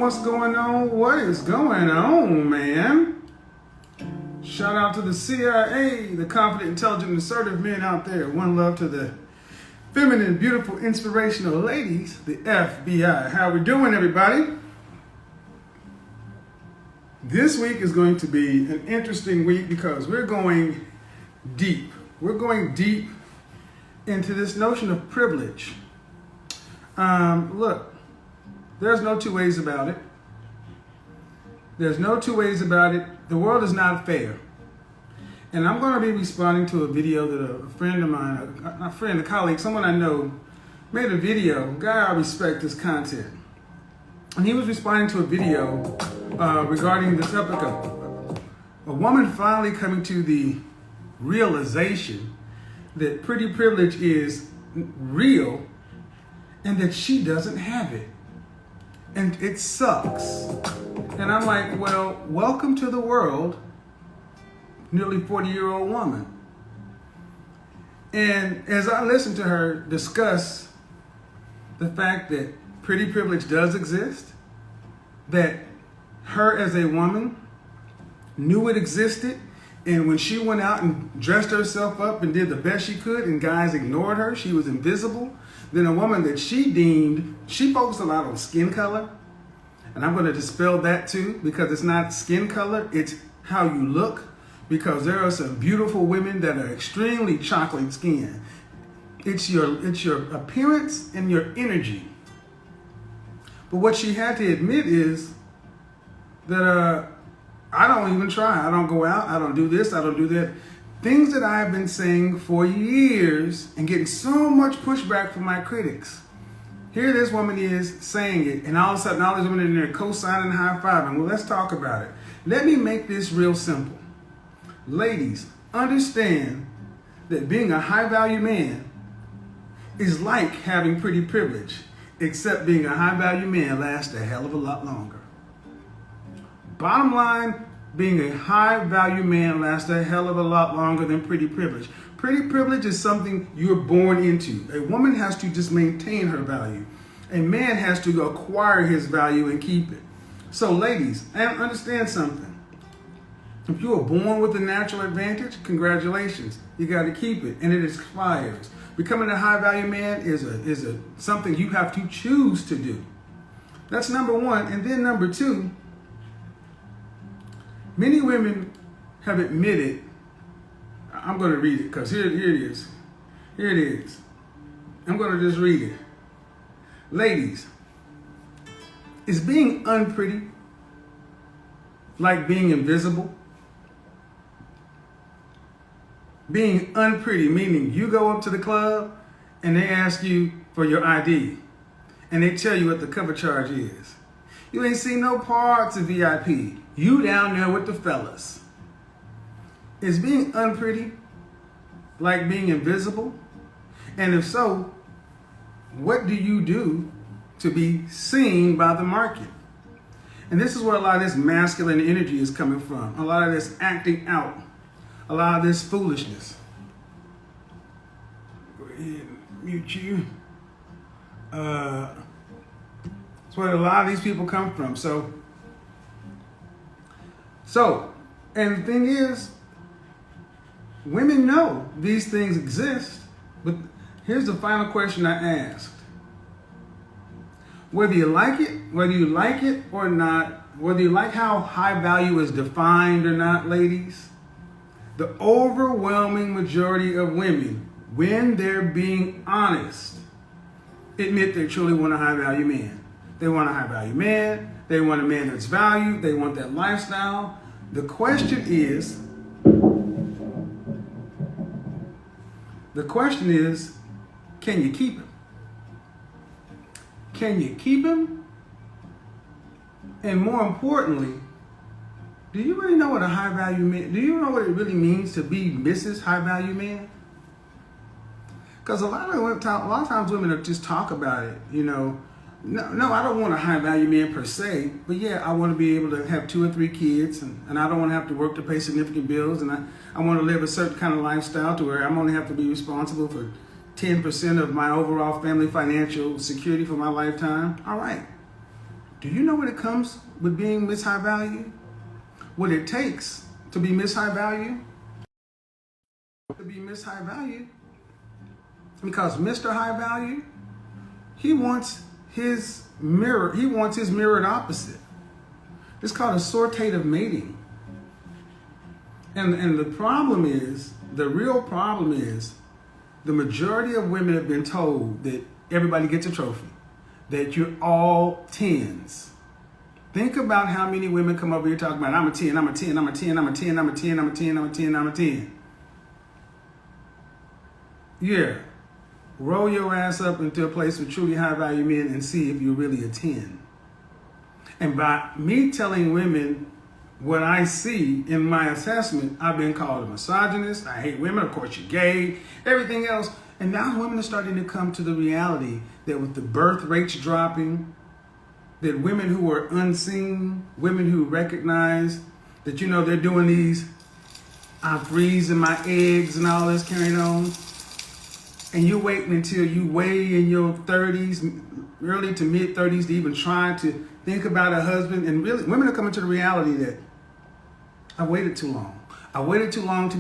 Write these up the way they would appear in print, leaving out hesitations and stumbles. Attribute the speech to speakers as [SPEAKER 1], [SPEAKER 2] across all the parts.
[SPEAKER 1] what's going on? What is going on, man? Shout out to the CIA, the confident, intelligent, assertive men out there. One love to the feminine, beautiful, inspirational ladies, the FBI. How we doing, everybody? This week is going to be an interesting week because we're going deep. We're going deep into this notion of privilege. Look, there's no two ways about it. There's no two ways about it. The world is not fair. And I'm going to be responding to a video that a friend of mine, a colleague, someone I know, made a video. Guy, I respect his content. And he was responding to a video regarding the topic of a woman finally coming to the realization that pretty privilege is real and that she doesn't have it. And it sucks. And I'm like, well, welcome to the world, nearly 40-year-old woman. And as I listened to her discuss the fact that pretty privilege does exist, that her as a woman knew it existed, and when she went out and dressed herself up and did the best she could and guys ignored her, she was invisible, then a woman that she deemed, she focused a lot on skin color. And I'm going to dispel that too, because it's not skin color, it's how you look. Because there are some beautiful women that are extremely chocolate skinned. It's your appearance and your energy. But what she had to admit is that I don't even try. I don't go out. I don't do this. I don't do that. Things that I have been saying for years and getting so much pushback from my critics. Here this woman is saying it, and all of a sudden all these women in there co-signing and high-fiving. Well, let's talk about it. Let me make this real simple. Ladies, understand that being a high-value man is like having pretty privilege, except being a high-value man lasts a hell of a lot longer. Bottom line, being a high-value man lasts a hell of a lot longer than pretty privilege. Pretty privilege is something you're born into. A woman has to just maintain her value. A man has to acquire his value and keep it. So ladies, understand something. If you were born with a natural advantage, congratulations. You got to keep it, and it expires. Becoming a high-value man is something you have to choose to do. That's number one. And then number two, many women have admitted, I'm going to read it because here it is. Here it is. I'm going to just read it. Ladies, is being unpretty like being invisible? Being unpretty, meaning you go up to the club and they ask you for your ID and they tell you what the cover charge is. You ain't seen no parts of VIP. You down there with the fellas. Is being unpretty like being invisible? And if so, what do you do to be seen by the market? And this is where a lot of this masculine energy is coming from. A lot of this acting out. A lot of this foolishness. Go ahead and mute you. That's where a lot of these people come from. So, and the thing is, women know these things exist, but here's the final question I asked. Whether you like it or not, whether you like how high value is defined or not, ladies, the overwhelming majority of women, when they're being honest, admit they truly want a high value man. They want a high value man. They want a man that's valued. They want that lifestyle. The question is, can you keep him? Can you keep him? And more importantly, do you really know what a high value man, do you know what it really means to be Mrs. High Value Man? Because a lot of times women just talk about it, you know. No, I don't want a high value man per se, but yeah, I want to be able to have 2 or 3 kids, and I don't want to have to work to pay significant bills, and I want to live a certain kind of lifestyle to where I'm only have to be responsible for 10% of my overall family financial security for my lifetime. All right. Do you know what it comes with being Miss High Value? What it takes to be Miss High Value? To be Miss High Value. Because Mr. High Value, he wants his mirrored opposite. It's called assortative mating. And the problem is, the real problem is, the majority of women have been told that everybody gets a trophy, that you're all 10s. Think about how many women come over here talking about, I'm a 10, I'm a 10, I'm a 10, I'm a 10, I'm a 10, I'm a 10, I'm a 10, I'm a 10. Yeah. Roll your ass up into a place with truly high value men and see if you're really a 10. And by me telling women what I see in my assessment, I've been called a misogynist. I hate women. Of course, you're gay, everything else. And now women are starting to come to the reality that with the birth rates dropping, that women who are unseen, women who recognize that, they're doing these, I'm freezing my eggs and all this carrying on. And you're waiting until you weigh in your 30s, early to mid 30s to even try to think about a husband. And really, women are coming to the reality that I waited too long. I waited too long to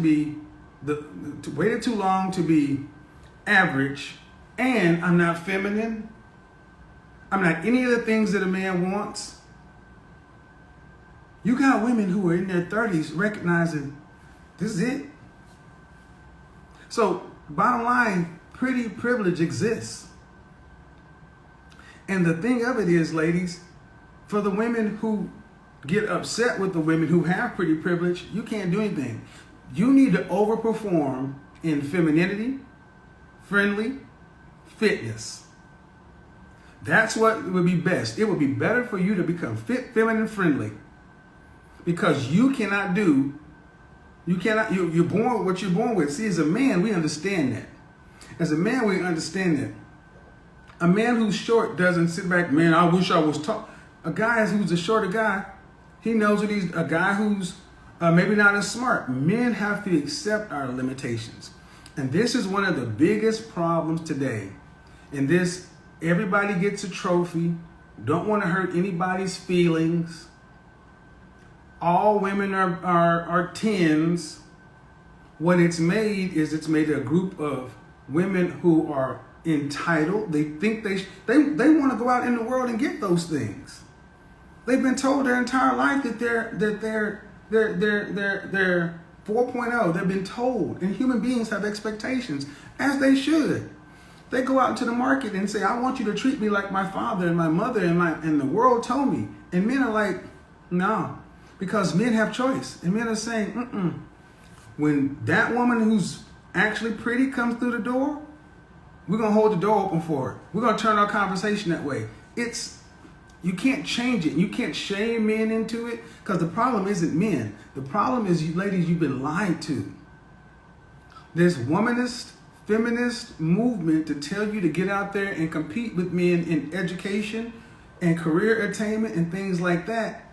[SPEAKER 1] be average, and I'm not feminine. I'm not any of the things that a man wants. You got women who are in their 30s recognizing this is it. So, bottom line, pretty privilege exists. And the thing of it is, ladies, for the women who get upset with the women who have pretty privilege, you can't do anything. You need to overperform in femininity, friendly, fitness. That's what would be best. It would be better for you to become fit, feminine, friendly. Because you're born with what you're born with. See, as a man, we understand that. As a man, we understand that. A man who's short doesn't sit back, man, I wish I was tall. A guy who's a shorter guy, he knows what he's, a guy who's maybe not as smart. Men have to accept our limitations. And this is one of the biggest problems today. And this, everybody gets a trophy, don't want to hurt anybody's feelings. All women are 10s. What it's made is it's made a group of women who are entitled. They think they want to go out in the world and get those things. They've been told their entire life that they're 4.0. They've been told, and human beings have expectations, as they should. They go out into the market and say, I want you to treat me like my father and my mother and the world told me. And men are like, no, because men have choice. And men are saying, when that woman who's actually pretty comes through the door, we're going to hold the door open for her. We're going to turn our conversation that way. You can't change it. You can't shame men into it, because the problem isn't men. The problem is you ladies, you've been lied to. This womanist, feminist movement to tell you to get out there and compete with men in education and career attainment and things like that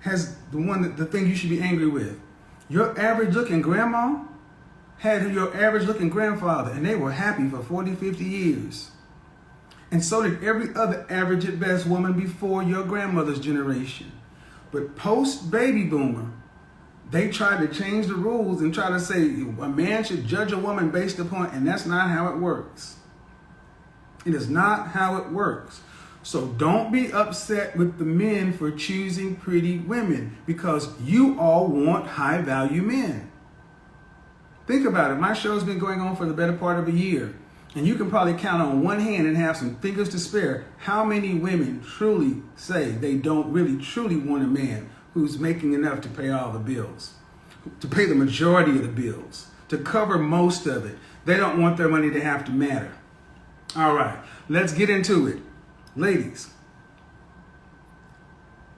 [SPEAKER 1] has the thing you should be angry with. Your average looking grandma had your average looking grandfather, and they were happy for 40, 50 years. And so did every other average at best woman before your grandmother's generation. But post baby boomer, they tried to change the rules and try to say a man should judge a woman based upon, and that's not how it works. It is not how it works. So don't be upset with the men for choosing pretty women, because you all want high value men. Think about it. My show's been going on for the better part of a year. And you can probably count on one hand and have some fingers to spare how many women truly say they don't really truly want a man who's making enough to pay all the bills, to pay the majority of the bills, to cover most of it. They don't want their money to have to matter. All right, let's get into it. Ladies,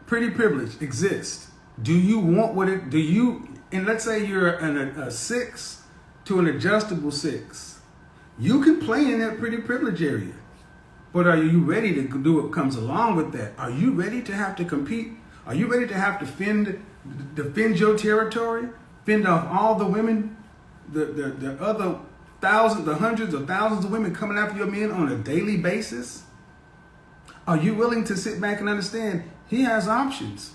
[SPEAKER 1] pretty privilege exists. Do you want what it, do you, and let's say you're a 6 to an adjustable 6. You can play in that pretty privilege area, but are you ready to do what comes along with that? Are you ready to have to compete? Are you ready to have to defend your territory, fend off all the women, the other thousands, the hundreds of thousands of women coming after your men on a daily basis? Are you willing to sit back and understand he has options?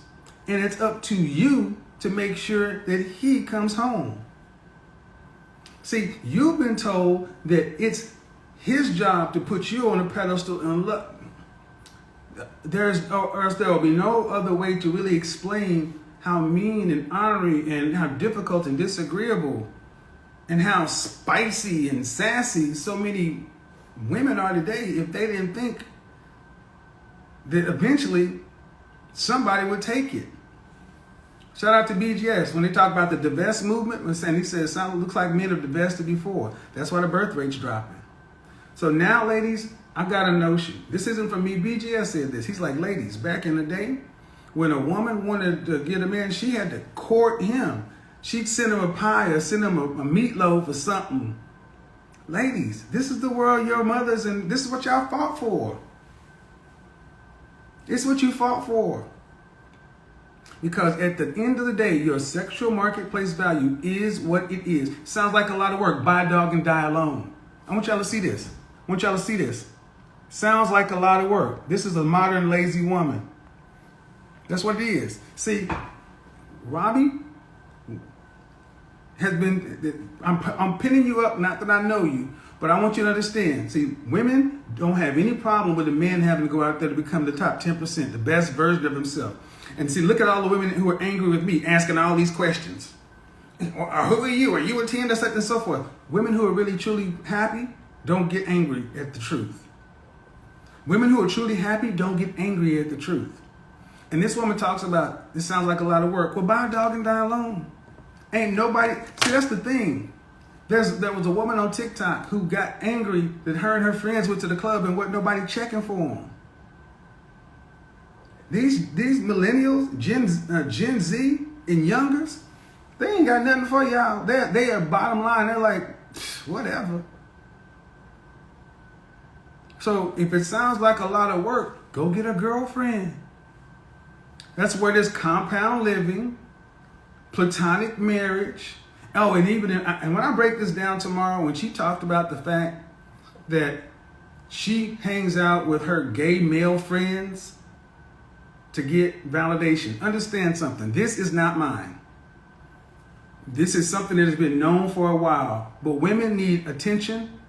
[SPEAKER 1] And it's up to you to make sure that he comes home. See, you've been told that it's his job to put you on a pedestal and look. There will be no other way to really explain how mean and ornery and how difficult and disagreeable and how spicy and sassy so many women are today if they didn't think that eventually somebody would take it. Shout out to BGS when they talk about the divest movement. He says it looks like men have divested before. That's why the birth rate's dropping. So now, ladies, I got a notion. This isn't from me. BGS said this. He's like, ladies, back in the day, when a woman wanted to get a man, she had to court him. She'd send him a pie or send him a meatloaf or something. Ladies, this is the world your mothers and this is what y'all fought for. It's what you fought for. Because at the end of the day, your sexual marketplace value is what it is. Sounds like a lot of work. Buy a dog and die alone. I want y'all to see this. Sounds like a lot of work. This is a modern lazy woman. That's what it is. See, Robbie has been, I'm pinning you up, not that I know you, but I want you to understand. See, women don't have any problem with a man having to go out there to become the top 10%, the best version of himself. And see, look at all the women who are angry with me asking all these questions. Or who are you? Are you a 10 or something and so forth? Women who are really, truly happy don't get angry at the truth. Women who are truly happy don't get angry at the truth. And this woman talks about, this sounds like a lot of work. Well, buy a dog and die alone. Ain't nobody, see, that's the thing. There was a woman on TikTok who got angry that her and her friends went to the club and wasn't nobody checking for them. These millennials, Gen Z and youngers, they ain't got nothing for y'all. They are bottom line. They're like, whatever. So if it sounds like a lot of work, go get a girlfriend. That's where there's compound living, platonic marriage. Oh, and when I break this down tomorrow, when she talked about the fact that she hangs out with her gay male friends to get validation. Understand something. This is not mine. This is something that has been known for a while. But women need attention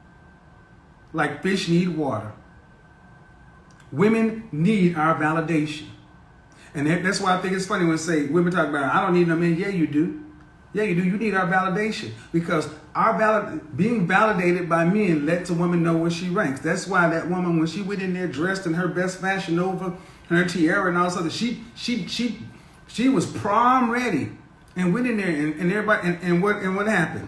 [SPEAKER 1] like fish need water. Women need our validation. And that's why I think it's funny when women talk about, I don't need no man. Yeah, you do. Yeah, you do. You need our validation. Because being validated by men lets a woman know where she ranks. That's why that woman, when she went in there dressed in her best Fashion Nova, her tiara and all this other, she was prom ready and went in there and everybody and what happened?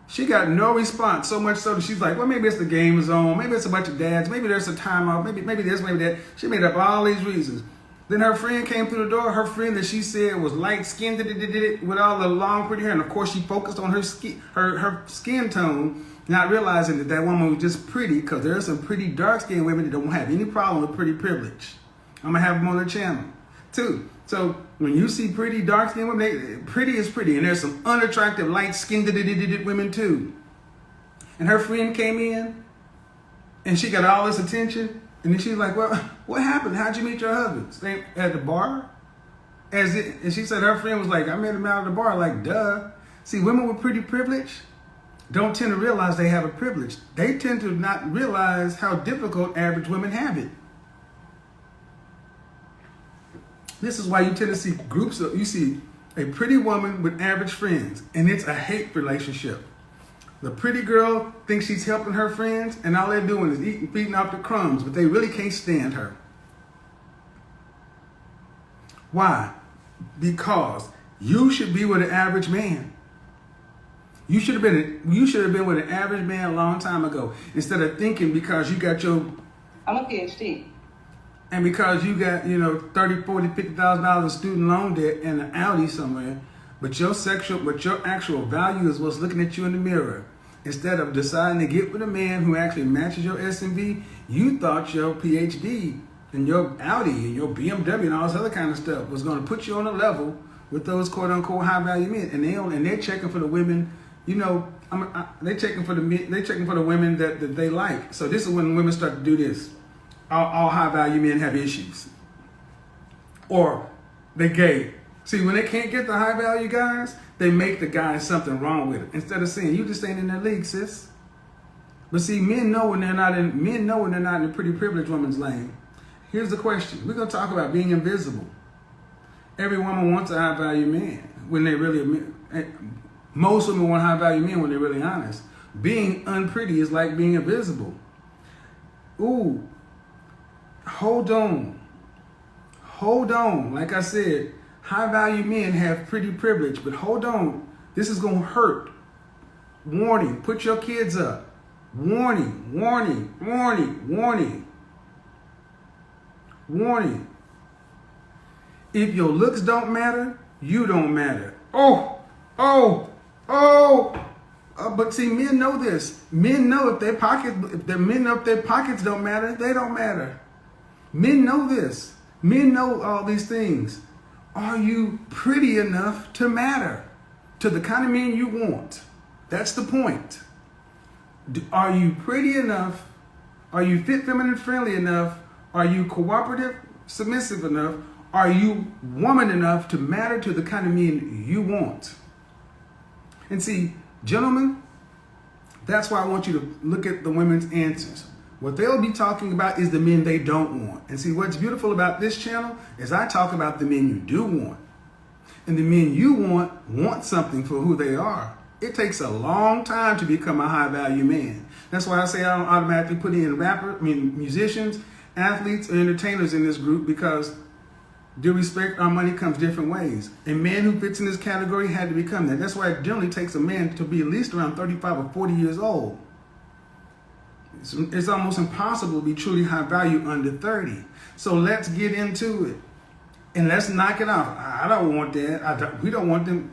[SPEAKER 1] She got no response, so much so that she's like, well, maybe it's the game zone, maybe it's a bunch of dads, maybe there's a timeout, maybe this, maybe that. She made up all these reasons. Then her friend came through the door, her friend that she said was light-skinned with all the long pretty hair, and of course she focused on her skin tone, not realizing that woman was just pretty, because there are some pretty dark-skinned women that don't have any problem with pretty privilege. I'm going to have them on the channel, too. So when you see pretty dark-skinned women, pretty is pretty, and there's some unattractive light-skinned women, too. And her friend came in, and she got all this attention, and then she's like, well, what happened? How'd you meet your husband? At the bar? And she said her friend was like, I met him out at the bar, like, duh. See, women with pretty privilege don't tend to realize they have a privilege. They tend to not realize how difficult average women have it. This is why you tend to see you see a pretty woman with average friends, and it's a hate relationship. The pretty girl thinks she's helping her friends, and all they're doing is feeding off the crumbs, but they really can't stand her. Why? Because you should be with an average man. You should have been with an average man a long time ago, instead of thinking because you got
[SPEAKER 2] I'm a PhD.
[SPEAKER 1] And because you got, $30,000, $40,000, $50,000 in student loan debt and an Audi somewhere, but your actual value is what's looking at you in the mirror. Instead of deciding to get with a man who actually matches your S&V, you thought your PhD and your Audi and your BMW and all this other kind of stuff was going to put you on a level with those quote unquote high value men. And they're checking for the women they checking for the men, they checking for the women that they like. So this is when women start to do this. All high value men have issues, or they gay. See, when they can't get the high value guys, they make the guys something wrong with it. Instead of saying you just ain't in their league, sis. But see, men know when they're not in the pretty privileged woman's lane. Here's the question: we're gonna talk about being invisible. Every woman wants a high value man when they really. Most women want high value men when they're really honest. Being unpretty is like being invisible. Ooh, hold on. Like I said, high value men have pretty privilege, but hold on. This is gonna hurt. Warning, put your kids up. Warning. If your looks don't matter, you don't matter. But see, men know this. Men know if their pockets don't matter, they don't matter. Men know this. Men know all these things. Are you pretty enough to matter to the kind of men you want? That's the point. Are you pretty enough? Are you fit, feminine, friendly enough? Are you cooperative, submissive enough? Are you woman enough to matter to the kind of men you want? And see, gentlemen, that's why I want you to look at the women's answers. What they'll be talking about is the men they don't want. And see, what's beautiful about this channel is I talk about the men you do want. And the men you want something for who they are. It takes a long time to become a high value man. That's why I say I don't automatically put in musicians, athletes, or entertainers in this group, because due respect, our money comes different ways. A man who fits in this category had to become that. That's why it generally takes a man to be at least around 35 or 40 years old. It's almost impossible to be truly high value under 30. So let's get into it. And let's knock it off. I don't want that. We don't want them.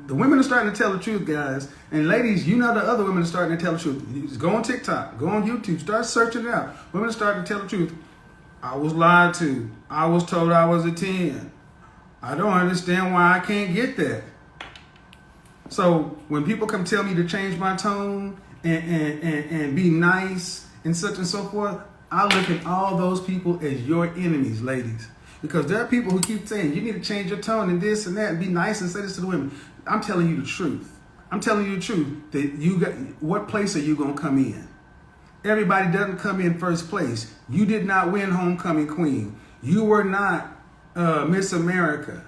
[SPEAKER 1] The women are starting to tell the truth, guys. And ladies, you know the other women are starting to tell the truth. You just go on TikTok, go on YouTube, start searching it out. Women are starting to tell the truth. I was lied to. I was told I was a 10. I don't understand why I can't get that. So when people come tell me to change my tone and be nice and such and so forth, I look at all those people as your enemies, ladies. Because there are people who keep saying, you need to change your tone and this and that and be nice and say this to the women. I'm telling you the truth. I'm telling you the truth that what place are you going to come in? Everybody doesn't come in first place. You did not win homecoming queen. You were not Miss America.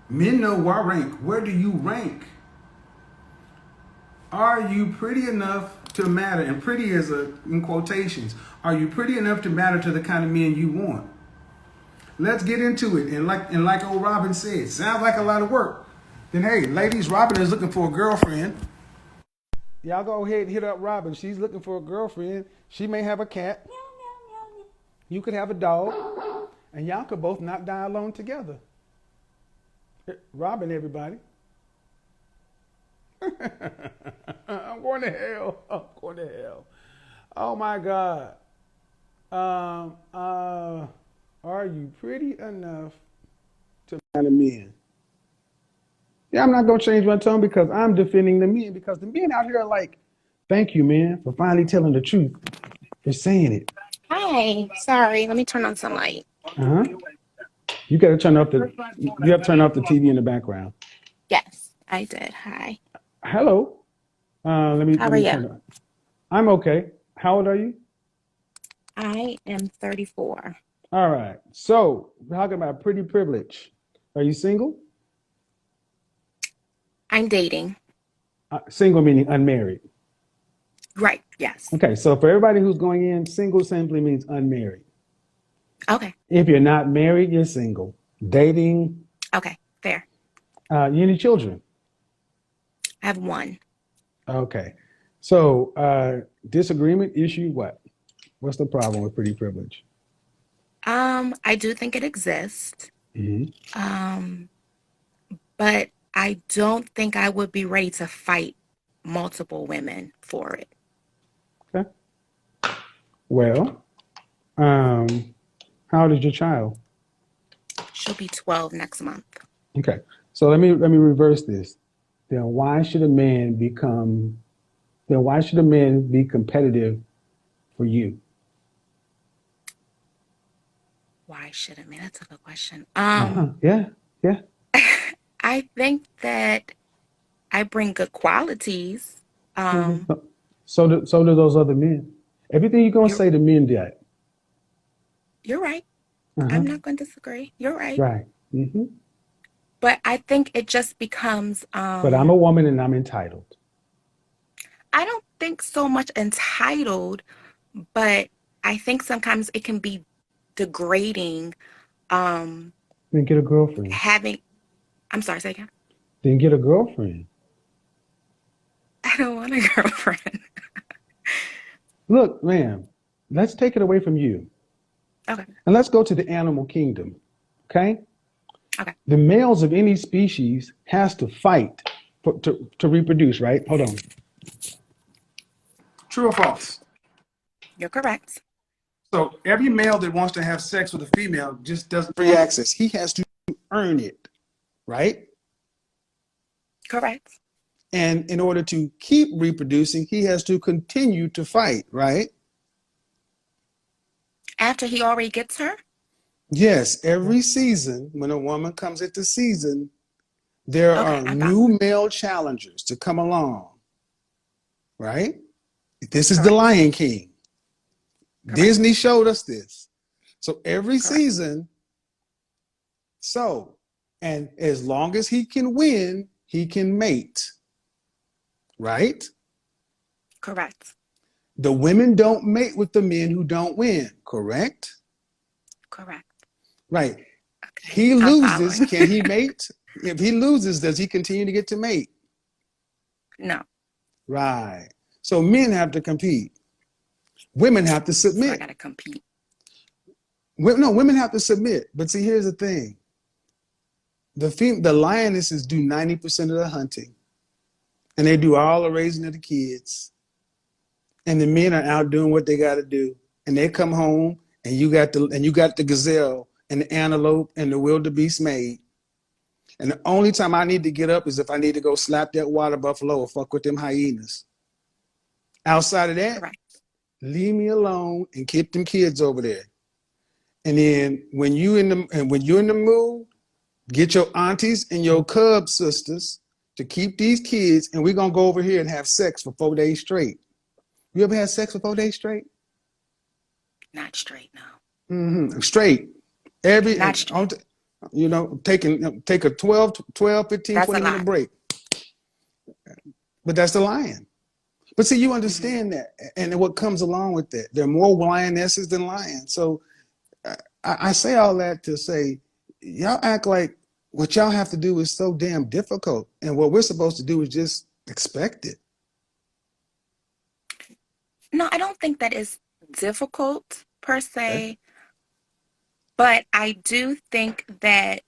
[SPEAKER 1] Men know our rank. Where do you rank? Are you pretty enough to matter? And pretty is in quotations. Are you pretty enough to matter to the kind of men you want? Let's get into it. And like old Robin said, sounds like a lot of work. Then hey, ladies, Robin is looking for a girlfriend. Y'all go ahead and hit up Robin. She's looking for a girlfriend. She may have a cat. You could have a dog. And y'all could both not die alone together. Robin, everybody. I'm going to hell. Oh my God. Are you pretty enough to kind of men? Yeah, I'm not going to change my tone because I'm defending the men, because the men out here are like, thank you, man, for finally telling the truth, for saying it.
[SPEAKER 3] Hi, sorry, let me turn on some light.
[SPEAKER 1] Uh-huh. You have to turn off the TV in the background.
[SPEAKER 3] Yes, I did. Hi.
[SPEAKER 1] Hello.
[SPEAKER 3] How are you?
[SPEAKER 1] Turn it on. I'm okay. How old are you?
[SPEAKER 3] I am 34.
[SPEAKER 1] All right. So we're talking about pretty privilege. Are you single?
[SPEAKER 3] I'm dating.
[SPEAKER 1] Single meaning unmarried.
[SPEAKER 3] Right, yes.
[SPEAKER 1] Okay, so for everybody who's going in, single simply means unmarried.
[SPEAKER 3] Okay,
[SPEAKER 1] If you're not married, you're single. Dating.
[SPEAKER 3] okay, fair.
[SPEAKER 1] You any children?
[SPEAKER 3] I have one.
[SPEAKER 1] Okay. So disagreement issue, what? What's the problem with pretty privilege?
[SPEAKER 3] I do think it exists.
[SPEAKER 1] Mm-hmm.
[SPEAKER 3] But I don't think I would be ready to fight multiple women for it.
[SPEAKER 1] Okay. Well, how old is your child?
[SPEAKER 3] She'll be 12 next month.
[SPEAKER 1] Okay. So let me reverse this.
[SPEAKER 4] then why should a man become, then why should a man be competitive for you?
[SPEAKER 3] Why should a man? That's a good question.
[SPEAKER 4] Yeah, yeah.
[SPEAKER 3] I think that I bring good qualities.
[SPEAKER 4] Mhm.
[SPEAKER 3] Um,
[SPEAKER 4] So do those other men. Everything you're gonna
[SPEAKER 3] you're
[SPEAKER 4] say to men, that.
[SPEAKER 3] you're right. I'm
[SPEAKER 4] Uh-huh.
[SPEAKER 3] not going to disagree. You're right.
[SPEAKER 4] Right. Hmm.
[SPEAKER 3] But I think it just becomes
[SPEAKER 4] But I'm a woman and I'm entitled.
[SPEAKER 3] I don't think so much entitled, but I think sometimes it can be degrading um
[SPEAKER 4] Then get a girlfriend.
[SPEAKER 3] having I'm sorry, say again.
[SPEAKER 4] Then get a girlfriend.
[SPEAKER 3] I don't want a girlfriend.
[SPEAKER 4] Look, man, let's take it away from you.
[SPEAKER 3] Okay.
[SPEAKER 4] And let's go to the animal kingdom. Okay?
[SPEAKER 3] Okay.
[SPEAKER 4] The males of any species has to fight to reproduce, right? Hold on.
[SPEAKER 1] True or false?
[SPEAKER 3] You're correct.
[SPEAKER 1] So every male that wants to have sex with a female just doesn't.
[SPEAKER 4] Free access. He has to earn it, right?
[SPEAKER 3] Correct.
[SPEAKER 4] And in order to keep reproducing, he has to continue to fight, right?
[SPEAKER 3] After he already gets her?
[SPEAKER 4] Yes, every season, when a woman comes into season, there
[SPEAKER 3] Okay,
[SPEAKER 4] are
[SPEAKER 3] I
[SPEAKER 4] new male challengers to come along, right? This is the
[SPEAKER 3] correct.
[SPEAKER 4] Lion King.
[SPEAKER 3] Correct.
[SPEAKER 4] Disney showed us this. So every
[SPEAKER 3] Correct.
[SPEAKER 4] season, and as long as he can win, he can mate, right?
[SPEAKER 3] Correct.
[SPEAKER 4] The women don't mate with the men who don't win, correct?
[SPEAKER 3] Correct.
[SPEAKER 4] Right.
[SPEAKER 3] Okay.
[SPEAKER 4] He
[SPEAKER 3] I'm
[SPEAKER 4] loses,
[SPEAKER 3] following.
[SPEAKER 4] can he mate? If he loses, does he continue to get to mate?
[SPEAKER 3] No.
[SPEAKER 4] Right. So men have to compete. Women have to
[SPEAKER 3] So I
[SPEAKER 4] submit.
[SPEAKER 3] gotta compete.
[SPEAKER 4] No, women have to submit. But see, here's the thing. The lionesses do 90% of the hunting. And they do all the raising of the kids. And the men are out doing what they gotta do. And they come home and you got the gazelle and the antelope and the wildebeest maid. And the only time I need to get up is if I need to go slap that water buffalo or fuck with them hyenas. Outside of that,
[SPEAKER 3] Correct.
[SPEAKER 4] leave me alone and keep them kids over there. And then when you're in the mood, get your aunties and your cub sisters to keep these kids, and we're gonna go over here and have sex for 4 days straight. You ever had sex for 4 days straight?
[SPEAKER 3] Not straight now.
[SPEAKER 4] Straight.
[SPEAKER 3] Not straight.
[SPEAKER 4] Take a 12, 15,
[SPEAKER 3] That's a
[SPEAKER 4] 20 minute
[SPEAKER 3] lie.
[SPEAKER 4] break. But that's the lion. But see, you understand that, and what comes along with that. There are more lionesses than lions. So I say all that to say, y'all act like what y'all have to do is so damn difficult, and what we're supposed to do is just expect it.
[SPEAKER 3] No, I don't think that is difficult per
[SPEAKER 4] Okay?
[SPEAKER 3] se, but I do think that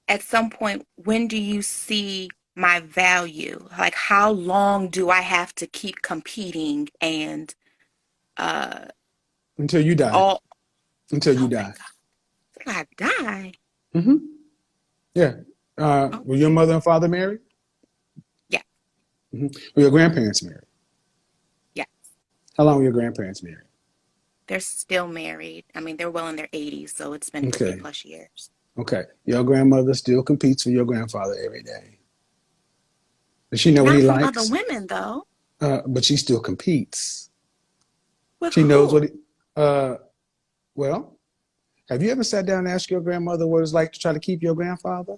[SPEAKER 3] at some point, when do you see my value? Like, how long do I have to keep competing and uh
[SPEAKER 4] Until you die.
[SPEAKER 3] all
[SPEAKER 4] Until you
[SPEAKER 3] oh my
[SPEAKER 4] die.
[SPEAKER 3] God, till I die.
[SPEAKER 4] Mm-hmm. Yeah. Were your
[SPEAKER 3] Okay.
[SPEAKER 4] mother and father married?
[SPEAKER 3] Yeah,
[SPEAKER 4] Were your grandparents married?
[SPEAKER 3] yeah.
[SPEAKER 4] How long were your grandparents married?
[SPEAKER 3] They're still married. I mean, they're well in their 80s, so it's been 50
[SPEAKER 4] Okay.
[SPEAKER 3] plus years.
[SPEAKER 4] Okay. Your grandmother still competes for your grandfather every day. Does she know what he
[SPEAKER 3] Not from other
[SPEAKER 4] likes?
[SPEAKER 3] women, though.
[SPEAKER 4] But she still competes.
[SPEAKER 3] With
[SPEAKER 4] She knows what
[SPEAKER 3] who?
[SPEAKER 4] he, well, have you ever sat down and asked your grandmother what it's like to try to keep your grandfather?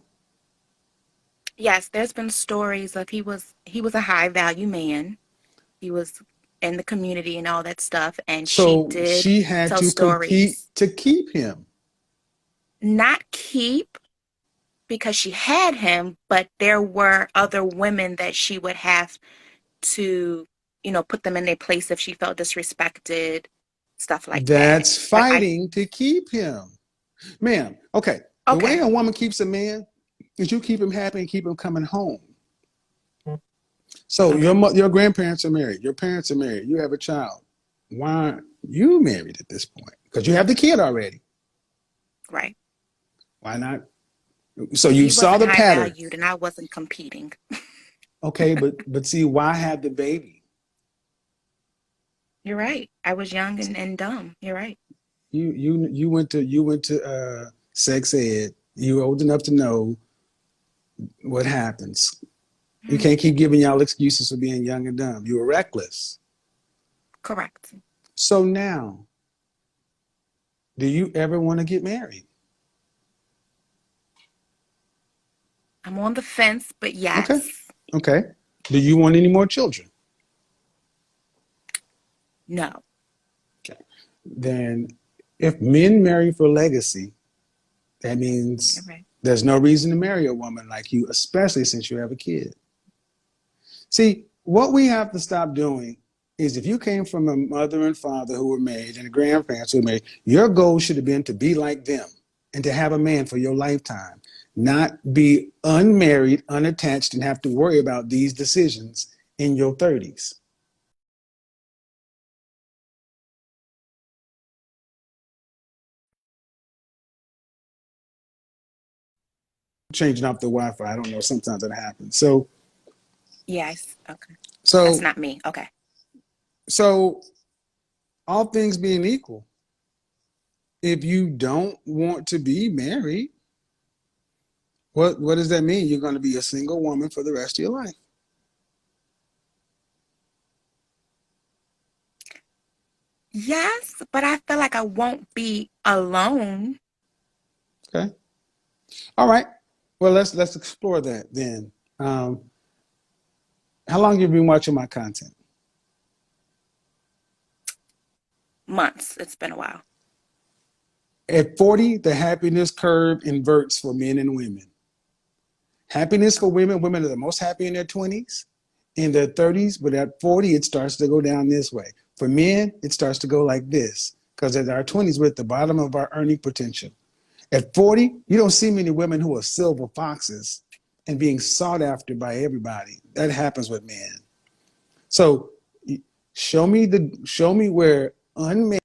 [SPEAKER 3] Yes, there's been stories of he was a high value man. He was in the community and all that stuff, and she
[SPEAKER 4] So
[SPEAKER 3] did
[SPEAKER 4] she had
[SPEAKER 3] tell
[SPEAKER 4] to compete
[SPEAKER 3] stories.
[SPEAKER 4] to keep him.
[SPEAKER 3] Not keep because she had him, but there were other women that she would have to, put them in their place if she felt disrespected, stuff like that.
[SPEAKER 4] That's
[SPEAKER 3] But I
[SPEAKER 4] fighting to keep him. Ma'am, okay. The way
[SPEAKER 3] okay,
[SPEAKER 4] a woman keeps a man is you keep him happy and keep him coming home. So
[SPEAKER 3] okay,
[SPEAKER 4] your grandparents are married. Your parents are married. You have a child. Why aren't you married at this point? Because you have the kid already.
[SPEAKER 3] right.
[SPEAKER 4] Why not? So you
[SPEAKER 3] He
[SPEAKER 4] saw
[SPEAKER 3] wasn't
[SPEAKER 4] the
[SPEAKER 3] high
[SPEAKER 4] pattern.
[SPEAKER 3] valued and I wasn't competing.
[SPEAKER 4] Okay, but see, why have the baby?
[SPEAKER 3] You're right. I was young and dumb. You're right.
[SPEAKER 4] You went to sex ed. You were old enough to know what happens. You
[SPEAKER 3] Hmm.
[SPEAKER 4] can't keep giving y'all excuses for being young and dumb. You were reckless.
[SPEAKER 3] Correct.
[SPEAKER 4] So now, do you ever want to get married?
[SPEAKER 3] I'm on the fence, but
[SPEAKER 4] Okay.
[SPEAKER 3] yes.
[SPEAKER 4] Okay. Do you want any more children?
[SPEAKER 3] No.
[SPEAKER 4] Okay. Then if men marry for legacy, that
[SPEAKER 3] You're
[SPEAKER 4] means
[SPEAKER 3] right.
[SPEAKER 4] there's no reason to marry a woman like you, especially since you have a kid. See, what we have to stop doing is if you came from a mother and father who were married and grandparents who were married, your goal should have been to be like them and to have a man for your lifetime, not be unmarried, unattached, and have to worry about these decisions in your 30s. Changing off the Wi-Fi, I don't know. Sometimes it happens.
[SPEAKER 3] Yes. Okay. That's
[SPEAKER 4] So,
[SPEAKER 3] not me. Okay.
[SPEAKER 4] so all things being equal, if you don't want to be married, what does that mean? You're going to be a single woman for the rest of your life.
[SPEAKER 3] Yes, but I feel like I won't be alone.
[SPEAKER 4] Okay. All right. Well, let's explore that then. Um, how long have you been watching my content?
[SPEAKER 3] Months. It's been a while.
[SPEAKER 4] At 40, the happiness curve inverts for men and women. Happiness for women, women are the most happy in their 20s, in their 30s, but at 40, it starts to go down this way. For men, it starts to go like this, because at our 20s, we're at the bottom of our earning potential. At 40, you don't see many women who are silver foxes and being sought after by everybody. That happens with men. So show me where unmarried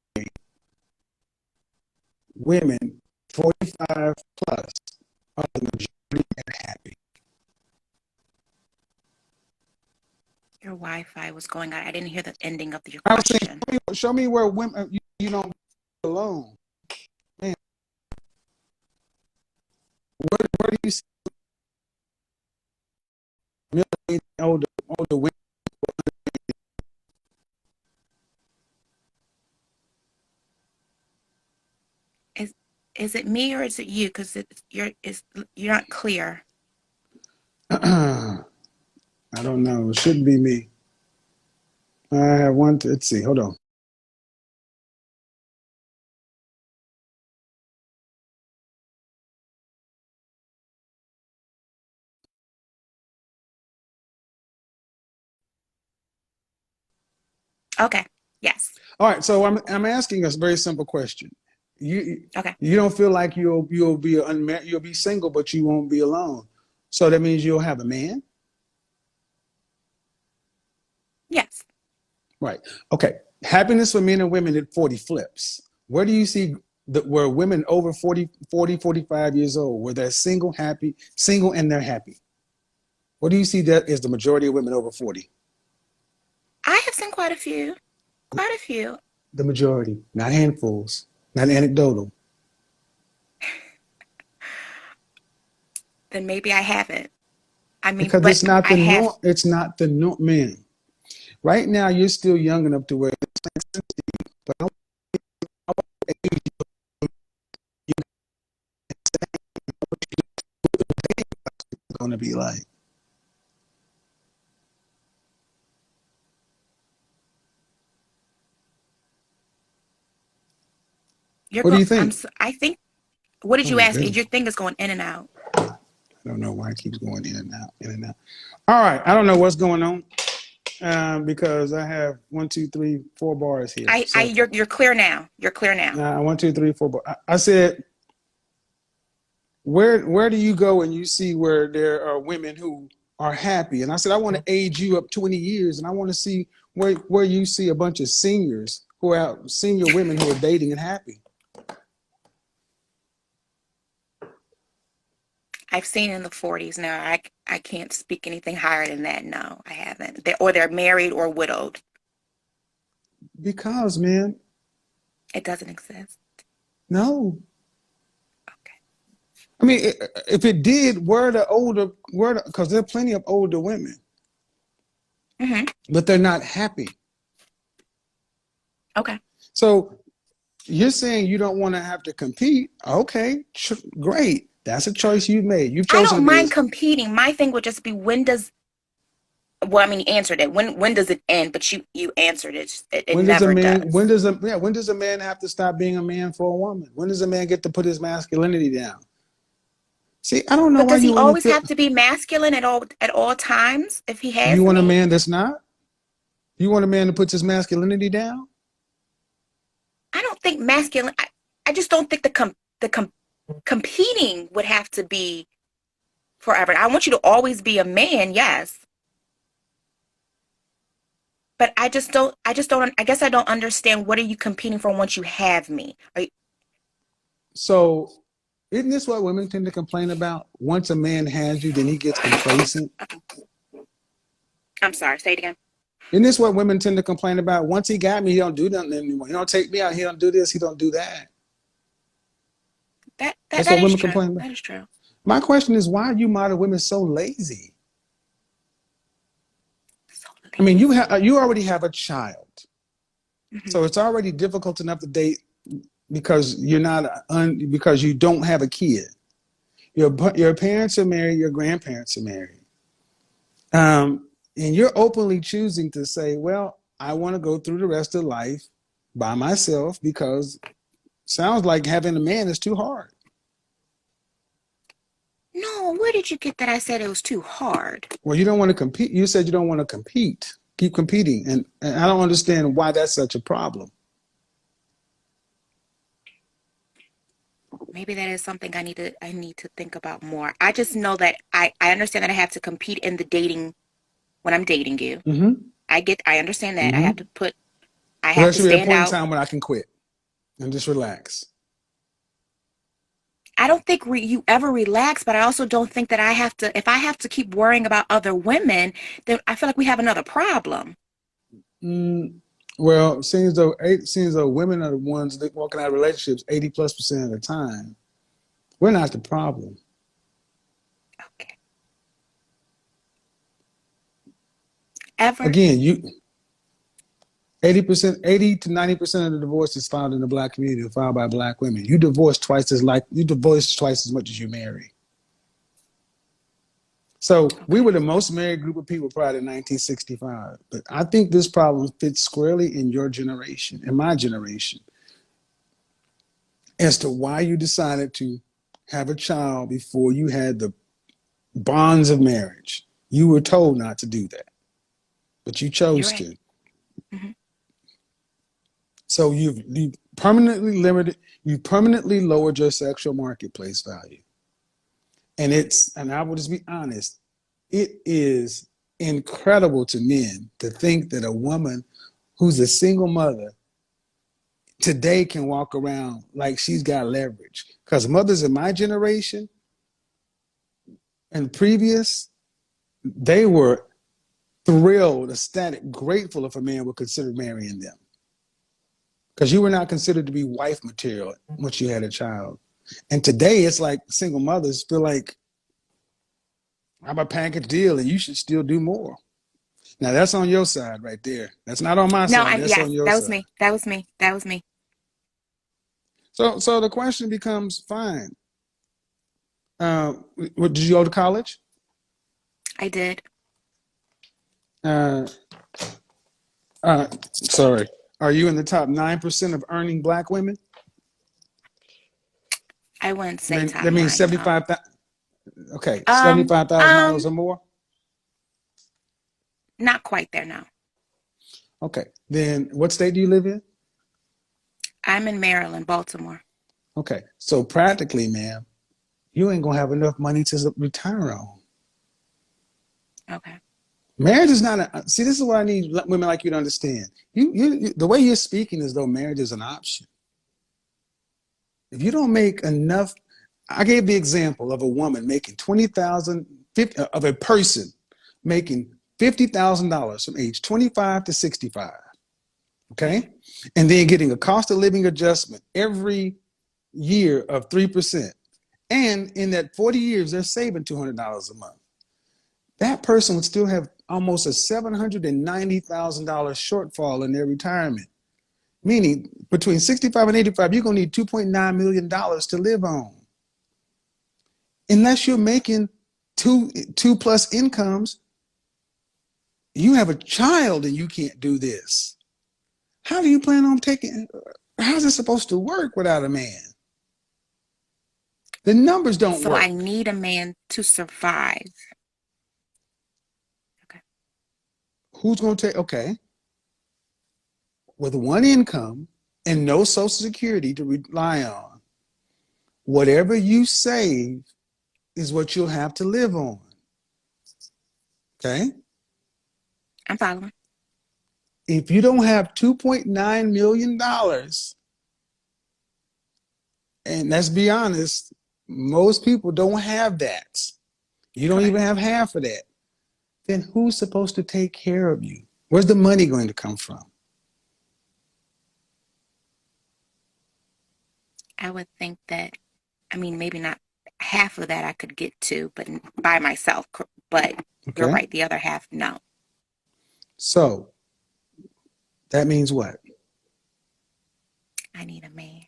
[SPEAKER 4] women 45 plus are the majority and happy.
[SPEAKER 3] Your Wi-Fi was going out. I didn't hear the ending of your
[SPEAKER 4] I was saying,
[SPEAKER 3] question.
[SPEAKER 4] show me where women you don't alone. Man, where do you see older women?
[SPEAKER 3] Is is it me or is it you? Because you're not clear.
[SPEAKER 4] I don't know. It shouldn't be me. I have one. Let's see. Hold on.
[SPEAKER 3] Okay. Yes.
[SPEAKER 4] All right. So I'm asking a very simple question. You
[SPEAKER 3] Okay.
[SPEAKER 4] you don't feel like you'll be unmarried, you'll be single, but you won't be alone. So that means you'll have a man,
[SPEAKER 3] Yes.
[SPEAKER 4] right? Okay. Happiness for men and women at 40 flips. Where do you see where women over 45 years old, where they're single and they're happy? What do you see that is the majority of women over 40?
[SPEAKER 3] I have seen quite a few. Quite a few.
[SPEAKER 4] The majority, not handfuls, not anecdotal.
[SPEAKER 3] Then maybe I haven't. I mean,
[SPEAKER 4] Because
[SPEAKER 3] but
[SPEAKER 4] it's not
[SPEAKER 3] I
[SPEAKER 4] the
[SPEAKER 3] have.
[SPEAKER 4] norm. It's not the norm, man. Right now, you're still young enough to where this makes sense to you. But I want to age you going to be like.
[SPEAKER 3] You're
[SPEAKER 4] What do
[SPEAKER 3] going.
[SPEAKER 4] you think?
[SPEAKER 3] I think. What did
[SPEAKER 4] Oh
[SPEAKER 3] you
[SPEAKER 4] my
[SPEAKER 3] ask?
[SPEAKER 4] goodness.
[SPEAKER 3] Your thing is going in and out.
[SPEAKER 4] I don't know why it keeps going in and out, in and out. All right. I don't know what's going on because I have 1, 2, 3, 4 bars here. So
[SPEAKER 3] You're clear now. You're clear now.
[SPEAKER 4] 1, 2, 3, 4 bars. I said, where do you go and you see where there are women who are happy? And I said, I want to age you up 20 years and I want to see where you see a bunch of seniors who are senior women who are dating and happy.
[SPEAKER 3] I've seen in the 40s now. I can't speak anything higher than that. No, I haven't. They're married or widowed.
[SPEAKER 4] Because, man,
[SPEAKER 3] It doesn't exist.
[SPEAKER 4] no.
[SPEAKER 3] Okay.
[SPEAKER 4] I mean, if it did, because there are plenty of older women,
[SPEAKER 3] Mm-hmm.
[SPEAKER 4] but they're not happy.
[SPEAKER 3] Okay.
[SPEAKER 4] So you're saying you don't want to have to compete. Okay, great. That's a choice you've made. You've
[SPEAKER 3] I
[SPEAKER 4] chosen
[SPEAKER 3] don't
[SPEAKER 4] to be.
[SPEAKER 3] mind competing. My thing would just be well, I mean, you answered it. When does it end? But you answered it. It
[SPEAKER 4] When does a
[SPEAKER 3] never
[SPEAKER 4] man?
[SPEAKER 3] does.
[SPEAKER 4] When does a man have to stop being a man for a woman? When does a man get to put his masculinity down? See, I don't know
[SPEAKER 3] But
[SPEAKER 4] why
[SPEAKER 3] does he
[SPEAKER 4] you women
[SPEAKER 3] always
[SPEAKER 4] feel.
[SPEAKER 3] have to be masculine at all times if he has
[SPEAKER 4] You want a
[SPEAKER 3] any?
[SPEAKER 4] man that's not. You want a man that puts his masculinity down.
[SPEAKER 3] I don't think masculine. I just don't think competing would have to be forever. I want you to always be a man, yes. But I guess I don't understand, what are you competing for once you have me?
[SPEAKER 4] So, isn't this what women tend to complain about? Once a man has you, then he gets complacent.
[SPEAKER 3] I'm sorry, say it again.
[SPEAKER 4] Isn't this what women tend to complain about? Once he got me, he don't do nothing anymore. He don't take me out. He don't do this. He don't do that. That's what
[SPEAKER 3] That is
[SPEAKER 4] women
[SPEAKER 3] true.
[SPEAKER 4] complain about.
[SPEAKER 3] That is true.
[SPEAKER 4] My question is, why are you modern women so lazy?
[SPEAKER 3] So
[SPEAKER 4] I mean, you already have a child,
[SPEAKER 3] Mhm.
[SPEAKER 4] so it's already difficult enough to date because because you don't have a kid. Your parents are married. Your grandparents are married. And you're openly choosing to say, well, I want to go through the rest of life by myself because sounds like having a man is too hard.
[SPEAKER 3] No, where did you get that I said it was too hard?
[SPEAKER 4] Well, you don't want to compete. You said you don't want to compete, keep competing. And I don't understand why that's such a problem.
[SPEAKER 3] Maybe that is something I need to think about more. I just know that I understand that I have to compete in the dating when I'm dating you.
[SPEAKER 4] Mm-hmm.
[SPEAKER 3] I understand that.
[SPEAKER 4] Mm-hmm.
[SPEAKER 3] I
[SPEAKER 4] There
[SPEAKER 3] have to
[SPEAKER 4] should be a
[SPEAKER 3] stand
[SPEAKER 4] point in
[SPEAKER 3] out.
[SPEAKER 4] time when I can quit and just relax.
[SPEAKER 3] I don't think you ever relax, but I also don't think that if I have to keep worrying about other women, then I feel like we have another problem.
[SPEAKER 4] Well, seems though women are the ones that walking out of relationships 80+% of the time. We're not the problem.
[SPEAKER 3] Okay. Ever?
[SPEAKER 4] Again, 80 to 90% of the divorces filed in the Black community are filed by Black women. You divorce twice as much as you marry. So we were the most married group of people prior to 1965. But I think this problem fits squarely in your generation, in my generation, as to why you decided to have a child before you had the bonds of marriage. You were told not to do that, but you chose
[SPEAKER 3] You're right.
[SPEAKER 4] to.
[SPEAKER 3] Mm-hmm.
[SPEAKER 4] So you permanently lowered your sexual marketplace value. And I will just be honest, it is incredible to men to think that a woman who's a single mother today can walk around like she's got leverage. Because mothers in my generation and previous, they were thrilled, ecstatic, grateful if a man would consider marrying them. Because you were not considered to be wife material once you had a child. And today it's like single mothers feel like I'm a package deal and you should still do more. Now that's on your side right there. That's not on my side. That's on your
[SPEAKER 3] that
[SPEAKER 4] side.
[SPEAKER 3] was me. That was me. That was me.
[SPEAKER 4] So the question becomes, fine. Did you go to college?
[SPEAKER 3] I did.
[SPEAKER 4] Sorry. Are you in the top 9% of earning Black women?
[SPEAKER 3] I wouldn't say top
[SPEAKER 4] That means
[SPEAKER 3] 9,
[SPEAKER 4] 75,000. Okay, $75,000 or more.
[SPEAKER 3] Not quite there now.
[SPEAKER 4] Okay, then what state do you live in?
[SPEAKER 3] I'm in Maryland, Baltimore.
[SPEAKER 4] Okay, so practically, ma'am, you ain't gonna have enough money to retire on.
[SPEAKER 3] Okay.
[SPEAKER 4] Marriage is not a. See, this is what I need women like you to understand. You the way you're speaking is though marriage is an option. If you don't make enough, I gave the example of a woman making $20,000 of a person making $50,000 from age 25 to 65. Okay. And then getting a cost of living adjustment every year of 3%. And in that 40 years, they're saving $200 a month. That person would still have almost a $790,000 shortfall in their retirement. Meaning between 65 and 85, you're going to need $2.9 million to live on. Unless you're making two plus incomes, you have a child and you can't do this. How do you plan on how's it supposed to work without a man? The numbers don't
[SPEAKER 3] So
[SPEAKER 4] work.
[SPEAKER 3] I need a man to survive. Okay.
[SPEAKER 4] Who's going to take, okay, with one income and no Social Security to rely on, whatever you save is what you'll have to live on. Okay?
[SPEAKER 3] I'm following.
[SPEAKER 4] If you don't have $2.9 million, and let's be honest, most people don't have that. You don't even have half of that. Then who's supposed to take care of you? Where's the money going to come from?
[SPEAKER 3] I would think that, I mean, maybe not half of that I could get to, but by myself. But you're
[SPEAKER 4] Okay.
[SPEAKER 3] right. The other half, no.
[SPEAKER 4] So that means what?
[SPEAKER 3] I need a man.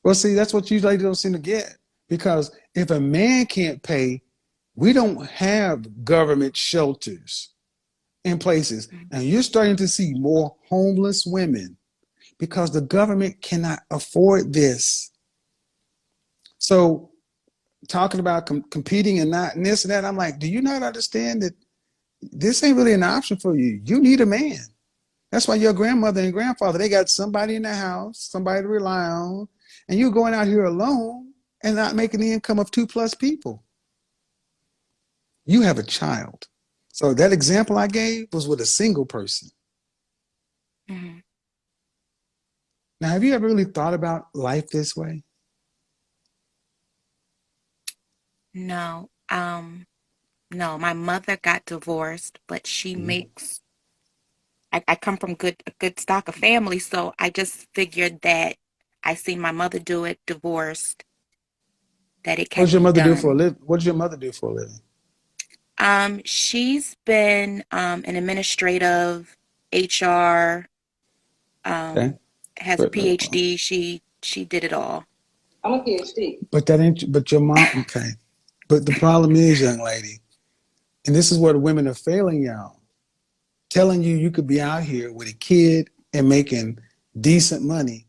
[SPEAKER 4] Well, see, that's what you ladies don't seem to get. Because if a man can't pay, we don't have government shelters in places. And you're starting to see more homeless women because the government cannot afford this. So talking about competing and not and this and that, I'm like, do you not understand that this ain't really an option for you? You need a man. That's why your grandmother and grandfather, they got somebody in the house, somebody to rely on, and you're going out here alone and not making the income of 2+ people. You have a child. So that example I gave was with a single person.
[SPEAKER 3] Mm-hmm.
[SPEAKER 4] Now, have you ever really thought about life this way?
[SPEAKER 3] No. No, my mother got divorced, but she makes, I come from a good stock of family, so I just figured that I seen my mother do it, divorced, that it
[SPEAKER 4] What
[SPEAKER 3] can
[SPEAKER 4] does your
[SPEAKER 3] be
[SPEAKER 4] mother do for a
[SPEAKER 3] done.
[SPEAKER 4] living? What does your mother do for a living?
[SPEAKER 3] She's been an administrative, HR,
[SPEAKER 4] Okay.
[SPEAKER 3] has a PhD. She did it all.
[SPEAKER 2] I'm a PhD.
[SPEAKER 4] But that ain't, but your mom, okay. But the problem is, young lady, and this is where the women are failing y'all, telling you could be out here with a kid and making decent money,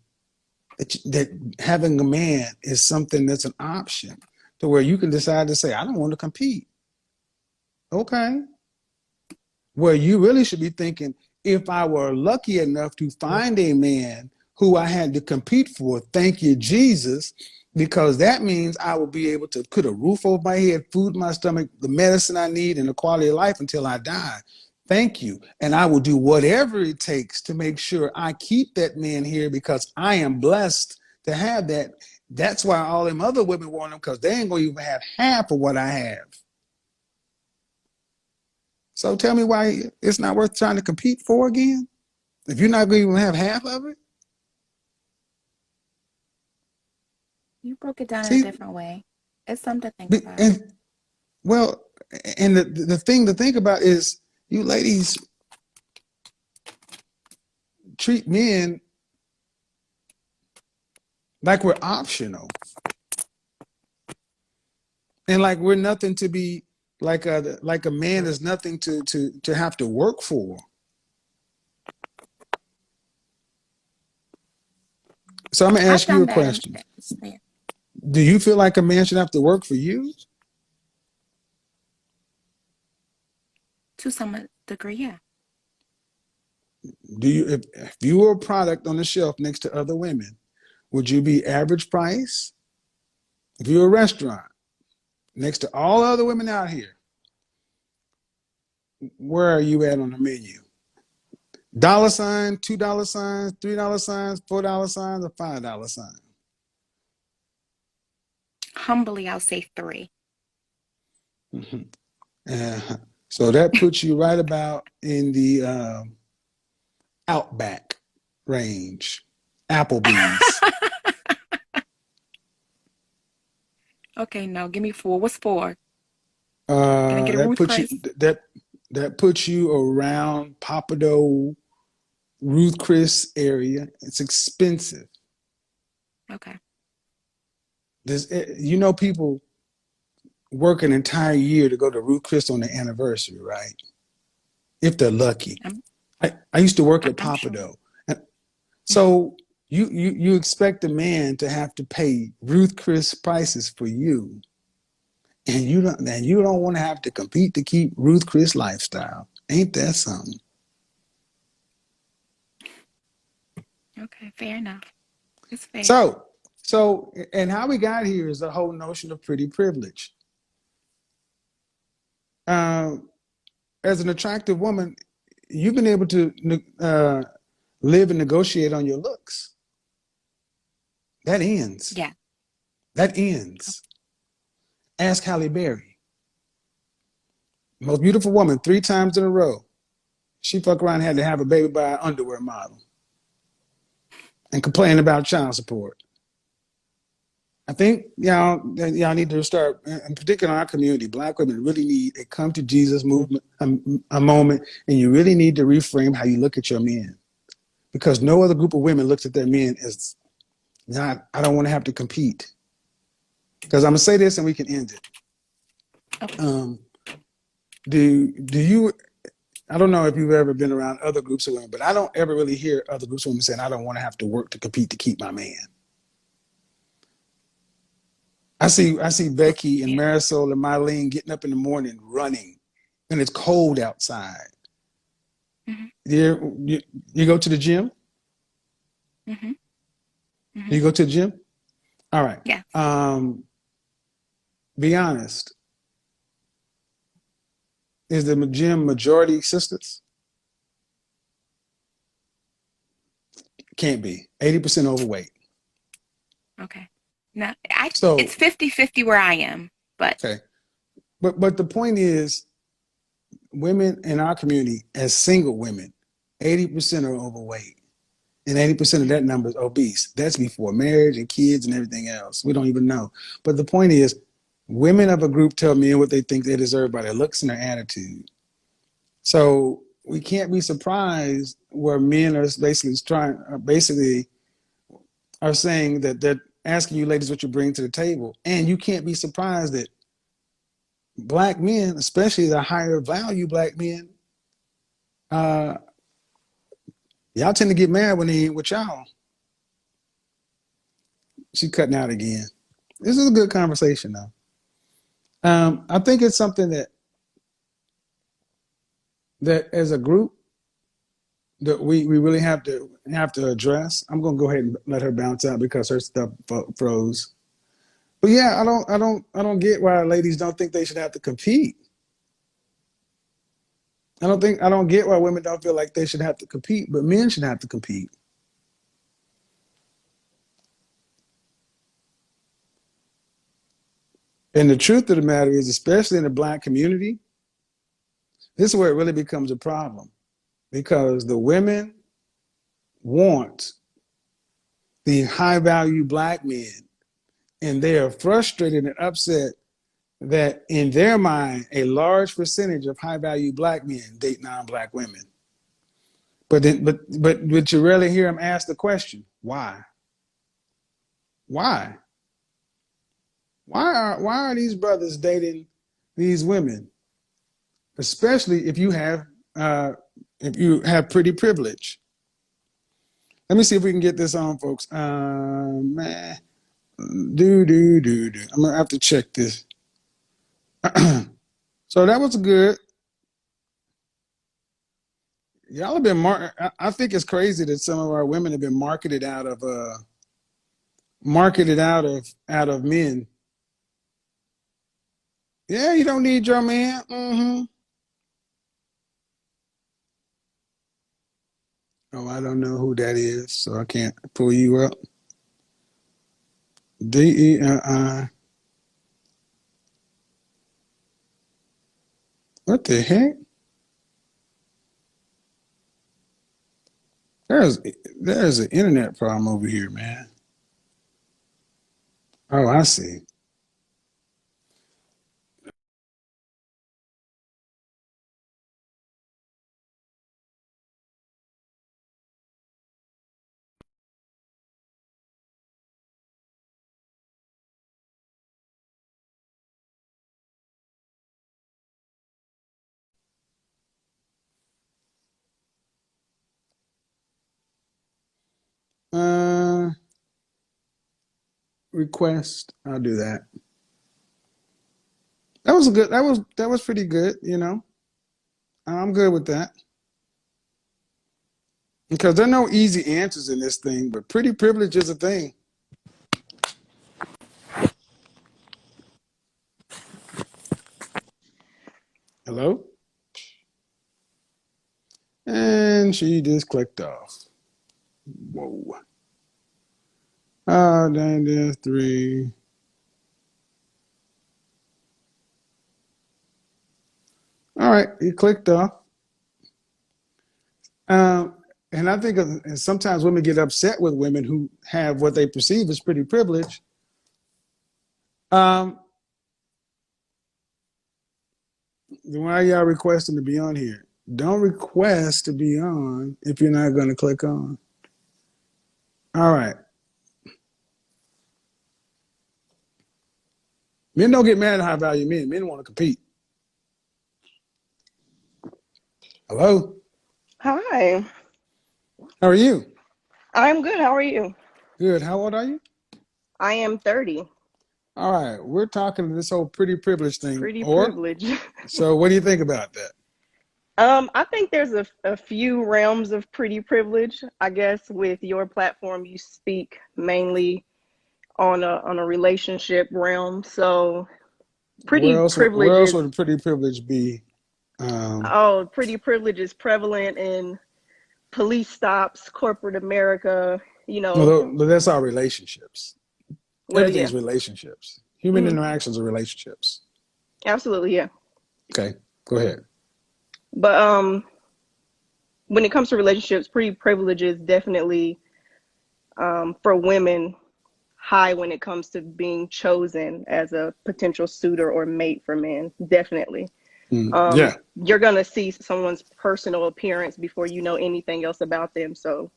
[SPEAKER 4] that having a man is something that's an option to where you can decide to say, I don't want to compete. Okay. Where you really should be thinking, if I were lucky enough to find a man who I had to compete for, thank you, Jesus, because that means I will be able to put a roof over my head, food in my stomach, the medicine I need, and the quality of life until I die. Thank you. And I will do whatever it takes to make sure I keep that man here because I am blessed to have that. That's why all them other women want him, because they ain't going to even have half of what I have. So tell me why it's not worth trying to compete for again? If you're not going to even have half of it?
[SPEAKER 3] You broke it down in
[SPEAKER 4] See,
[SPEAKER 3] a different way. It's something to think about.
[SPEAKER 4] and well, and the thing to think about is you ladies treat men like we're optional. And like we're nothing to be like a man is nothing to have to work for. So I'm gonna ask you a question. Do you feel like a man should have to work for you?
[SPEAKER 3] To some degree, yeah.
[SPEAKER 4] Do you, if you were a product on the shelf next to other women, would you be average price? If you're a restaurant next to all other women out here, where are you at on the menu? $, $2, $3, $4 signs, or $5 sign?
[SPEAKER 3] Humbly, I'll say 3.
[SPEAKER 4] Mhm. So that puts you right about in the Outback range. Applebee's.
[SPEAKER 3] Okay, no, give me four. What's four? Can I get a
[SPEAKER 4] That
[SPEAKER 3] Ruth
[SPEAKER 4] puts you
[SPEAKER 3] Chris?
[SPEAKER 4] that puts you around Papado, Ruth Chris area. It's expensive.
[SPEAKER 3] Okay.
[SPEAKER 4] People work an entire year to go to Ruth Chris on their anniversary, right? If they're lucky.
[SPEAKER 3] I'm
[SPEAKER 4] I used to work at
[SPEAKER 3] I'm sure.
[SPEAKER 4] Papado. So you expect a man to have to pay Ruth Chris prices for you, and you don't want to have to compete to keep Ruth Chris lifestyle. Ain't that something?
[SPEAKER 3] Okay, fair enough. It's fair.
[SPEAKER 4] So, and how we got here is the whole notion of pretty privilege. Um, as an attractive woman, you've been able to live and negotiate on your looks. That ends.
[SPEAKER 3] Yeah.
[SPEAKER 4] That ends. Ask Halle Berry, most beautiful woman, 3 times in a row. She fuck around and had to have a baby by an underwear model and complain about child support. I think y'all need to start, in particular in our community, Black women really need a come to Jesus movement, a moment, and you really need to reframe how you look at your men, because no other group of women looks at their men as not. I don't want to have to compete. Because I'm gonna say this and we can end it.
[SPEAKER 3] Okay.
[SPEAKER 4] Do you? I don't know if you've ever been around other groups of women, but I don't ever really hear other groups of women saying, "I don't want to have to work to compete to keep my man." I see Becky and
[SPEAKER 3] Yeah.
[SPEAKER 4] Marisol and Mylene getting up in the morning running, and it's cold outside.
[SPEAKER 3] Mhm.
[SPEAKER 4] You go to the gym?
[SPEAKER 3] Mhm. Mhm.
[SPEAKER 4] You go to the gym? All right.
[SPEAKER 3] Yeah.
[SPEAKER 4] Be honest. Is the gym majority sisters? Can't be. 80% overweight.
[SPEAKER 3] Okay. No, it's
[SPEAKER 4] So
[SPEAKER 3] 50-50 where I am, but
[SPEAKER 4] okay, but the point is, women in our community as single women, 80% are overweight, and 80% of that number is obese. That's before marriage and kids and everything else. We don't even know. But the point is, women of a group tell men what they think they deserve by their looks and their attitude. So we can't be surprised where men are basically are saying that they're asking you ladies what you bring to the table. And you can't be surprised that Black men, especially the higher value Black men, uh, y'all tend to get mad when they ain't with y'all. She cutting out again. This is a good conversation though. I think it's something that as a group that we really have to address. I'm gonna go ahead and let her bounce out because her stuff froze. But yeah, I don't get why ladies don't think they should have to compete. I don't get why women don't feel like they should have to compete, but men should have to compete. And the truth of the matter is, especially in the Black community, this is where it really becomes a problem, because the women want the high value Black men, and they are frustrated and upset that in their mind, a large percentage of high value Black men date non-Black women. But you rarely hear them ask the question, why? Why? Why are these brothers dating these women? Especially if you have pretty privilege. Let me see if we can get this on, folks. Man, do. I'm gonna have to check this. So that was good. Y'all have been I think it's crazy that some of our women have been marketed out of men. Yeah, you don't need your man. Oh, I don't know who that is, so I can't pull you up. DEI. What the heck? There's an internet problem over here, man. Oh, I see. Uh, request. I'll do that. That was good. That was pretty good. You know, I'm good with that because there are no easy answers in this thing. But pretty privilege is a thing. Hello, and she just clicked off. Whoa. Then there's 3. All right, you clicked off. And I think sometimes women get upset with women who have what they perceive as pretty privilege. Why are y'all requesting to be on here? Don't request to be on if you're not going to click on. All right. Men don't get mad at high value men. Men want to compete. Hello?
[SPEAKER 5] Hi,
[SPEAKER 4] How are you?
[SPEAKER 5] I'm good. How are you?
[SPEAKER 4] Good. How old are you?
[SPEAKER 5] I am 30.
[SPEAKER 4] All right. We're talking this whole pretty privilege thing.
[SPEAKER 5] Pretty
[SPEAKER 4] Or,
[SPEAKER 5] privilege.
[SPEAKER 4] so what do you think about that?
[SPEAKER 5] I think there's a few realms of pretty privilege. I guess with your platform, you speak mainly on a relationship realm. So pretty
[SPEAKER 4] Where
[SPEAKER 5] privilege
[SPEAKER 4] else
[SPEAKER 5] is,
[SPEAKER 4] would pretty privilege be?
[SPEAKER 5] oh, pretty privilege is prevalent in police stops, corporate America, you know.
[SPEAKER 4] Well, that's our relationships.
[SPEAKER 5] Well, yeah.
[SPEAKER 4] Everything's relationships. Human
[SPEAKER 5] Hmm.
[SPEAKER 4] interactions are relationships.
[SPEAKER 5] Absolutely, yeah.
[SPEAKER 4] Okay, go ahead.
[SPEAKER 5] But when it comes to relationships, pretty privilege is definitely for women high when it comes to being chosen as a potential suitor or mate for men. Definitely.
[SPEAKER 4] Yeah.
[SPEAKER 5] You're gonna see someone's personal appearance before you know anything else about them. So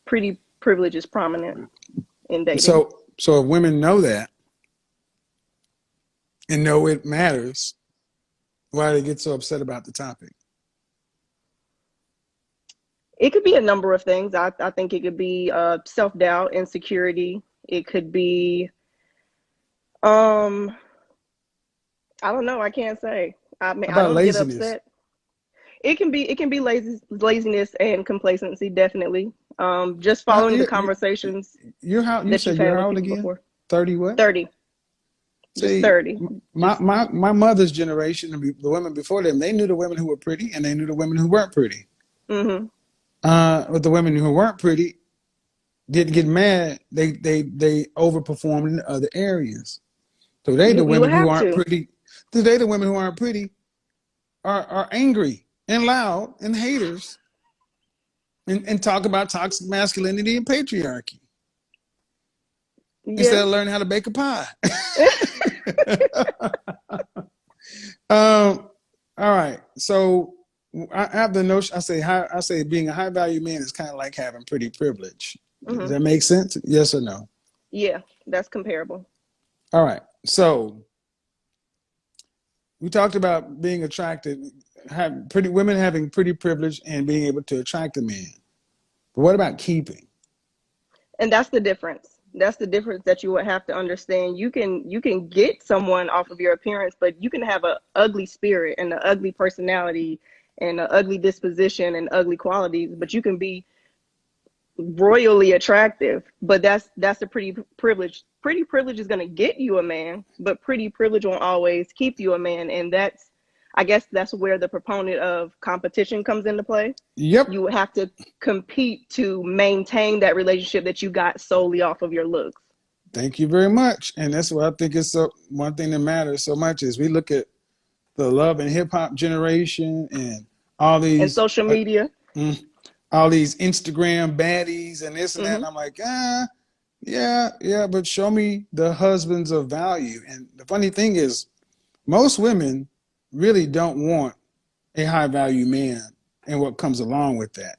[SPEAKER 5] pretty privilege is prominent in dating.
[SPEAKER 4] So if women know that and know it matters, why do they get so upset about the topic?
[SPEAKER 5] It could be a number of things. I think it could be self-doubt, insecurity. It could be I don't know. I can't say. I mean,
[SPEAKER 4] How
[SPEAKER 5] I
[SPEAKER 4] about
[SPEAKER 5] don't get
[SPEAKER 4] laziness?
[SPEAKER 5] upset. It can be laziness and complacency, definitely. Just following the conversations
[SPEAKER 4] You
[SPEAKER 5] that
[SPEAKER 4] said
[SPEAKER 5] you've
[SPEAKER 4] you're
[SPEAKER 5] had
[SPEAKER 4] how
[SPEAKER 5] with
[SPEAKER 4] old
[SPEAKER 5] people
[SPEAKER 4] again?
[SPEAKER 5] before.
[SPEAKER 4] 30 what?
[SPEAKER 5] 30. Just
[SPEAKER 4] See,
[SPEAKER 5] 30.
[SPEAKER 4] my mother's generation, the women before them, they knew the women who were pretty and they knew the women who weren't pretty.
[SPEAKER 5] Mm-hmm.
[SPEAKER 4] But the women who weren't pretty didn't get mad. They overperformed in other areas. So
[SPEAKER 5] You would have to.
[SPEAKER 4] Today the women who aren't pretty are angry and loud and haters and talk about toxic masculinity and patriarchy instead
[SPEAKER 5] Yeah.
[SPEAKER 4] of learning how to bake a pie. All right. So I have the notion. I say being a high value man is kind of like having pretty privilege. Does
[SPEAKER 5] Mm-hmm.
[SPEAKER 4] that make sense? Yes or no?
[SPEAKER 5] Yeah, that's comparable.
[SPEAKER 4] All right. So we talked about being attracted, women having pretty privilege and being able to attract a man. But what about keeping?
[SPEAKER 5] And that's the difference. That's the difference that you would have to understand. You can get someone off of your appearance, but you can have an ugly spirit and an ugly personality and an ugly disposition and ugly qualities, but you can be royally attractive. But that's a pretty privilege. Pretty privilege is going to get you a man, but pretty privilege won't always keep you a man. And I guess that's where the proponent of competition comes into play.
[SPEAKER 4] Yep.
[SPEAKER 5] You would have to compete to maintain that relationship that you got solely off of your looks.
[SPEAKER 4] Thank you very much. And that's what I think is one thing that matters so much is we look at the love and hip hop generation and all
[SPEAKER 5] And
[SPEAKER 4] these
[SPEAKER 5] social media.
[SPEAKER 4] all these Instagram baddies and this and that.
[SPEAKER 5] Hmm.
[SPEAKER 4] And I'm like, yeah, but show me the husbands of value. And the funny thing is, most women really don't want a high value man and what comes along with that.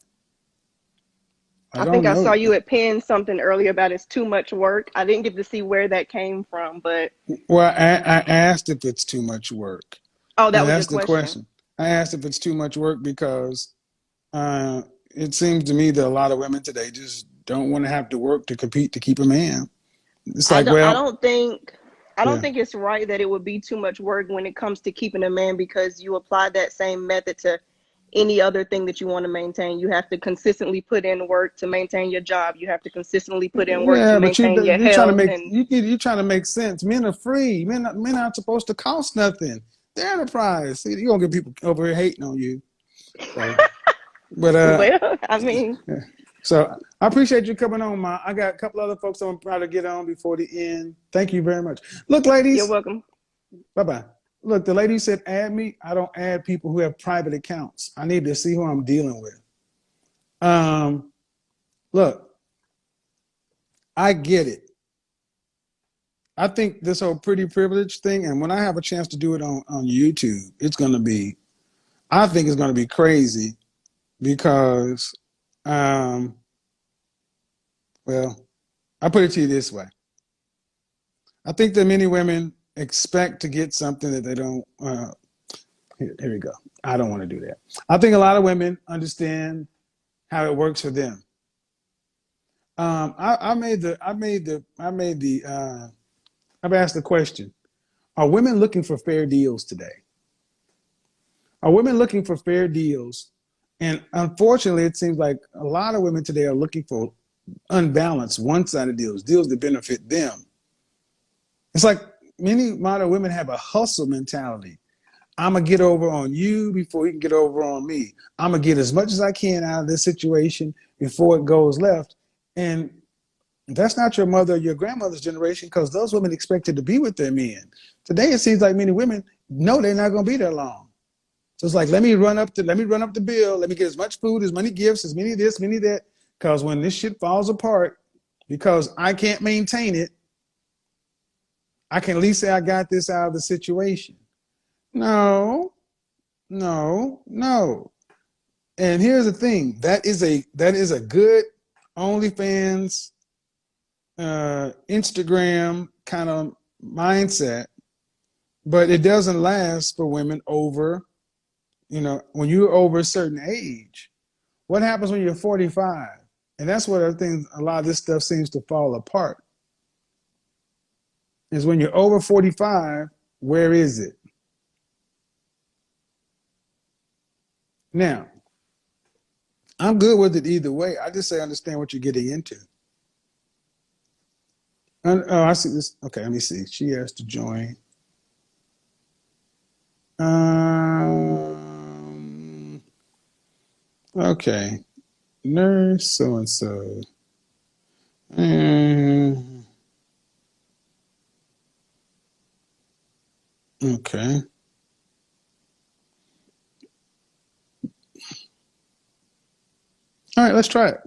[SPEAKER 4] I
[SPEAKER 5] I
[SPEAKER 4] don't
[SPEAKER 5] think I saw
[SPEAKER 4] know.
[SPEAKER 5] you at Penn something earlier about it's too much work. I didn't get to see where that came from, but
[SPEAKER 4] Well, I asked if it's too much work.
[SPEAKER 5] oh, that
[SPEAKER 4] And
[SPEAKER 5] was your
[SPEAKER 4] that's the
[SPEAKER 5] question.
[SPEAKER 4] question. I asked if it's too much work because it seems to me that a lot of women today just don't want to have to work to compete to keep a man. It's
[SPEAKER 5] I
[SPEAKER 4] like,
[SPEAKER 5] don't I
[SPEAKER 4] well,
[SPEAKER 5] don't think I don't
[SPEAKER 4] yeah.
[SPEAKER 5] think it's right that it would be too much work when it comes to keeping a man because you apply that same method to any other thing that you want to maintain. You have to consistently put in work to maintain your job. You have to consistently put in work to
[SPEAKER 4] Yeah, but
[SPEAKER 5] maintain your
[SPEAKER 4] you're trying to
[SPEAKER 5] health.
[SPEAKER 4] make
[SPEAKER 5] And
[SPEAKER 4] you're trying to make sense. Men are free. Men aren't supposed to cost nothing. They're enterprise. See, you're gonna get people over here hating on you. So, but
[SPEAKER 5] well, I mean,
[SPEAKER 4] yeah. So I appreciate you coming on, Ma. I got a couple other folks I'm trying to get on before the end. Thank you very much. Look,
[SPEAKER 5] you're
[SPEAKER 4] ladies,
[SPEAKER 5] welcome.
[SPEAKER 4] bye bye. Look, the lady said add me. I don't add people who have private accounts. I need to see who I'm dealing with. Look, I get it. I think this whole pretty privilege thing, and when I have a chance to do it on YouTube, I think it's gonna be crazy because, well, I put it to you this way. I think that many women expect to get something that they don't, here we go. I don't want to do that. I think a lot of women understand how it works for them. I've asked the question, are women looking for fair deals today? Are women looking for fair deals? And unfortunately, it seems like a lot of women today are looking for unbalanced, one-sided deals, deals that benefit them. It's like many modern women have a hustle mentality. I'm going to get over on you before you can get over on me. I'm going to get as much as I can out of this situation before it goes left. And that's not your mother or your grandmother's generation because those women expected to be with their men. Today, it seems like many women know they're not going to be there long. So it's like, let me run up the bill. Let me get as much food, as many gifts, as many this, many that. Because when this shit falls apart, because I can't maintain it, I can at least say I got this out of the situation. No. And here's the thing: that is a good OnlyFans, Instagram kind of mindset, but it doesn't last for women over, when you're over a certain age. What happens when you're 45? And that's what I think a lot of this stuff seems to fall apart. Is when you're over 45, where is it? Now, I'm good with it either way. I just say understand what you're getting into. Oh, I see this. Okay, let me see. She has to join. Okay. Nurse so-and-so. Okay. All right, let's try it.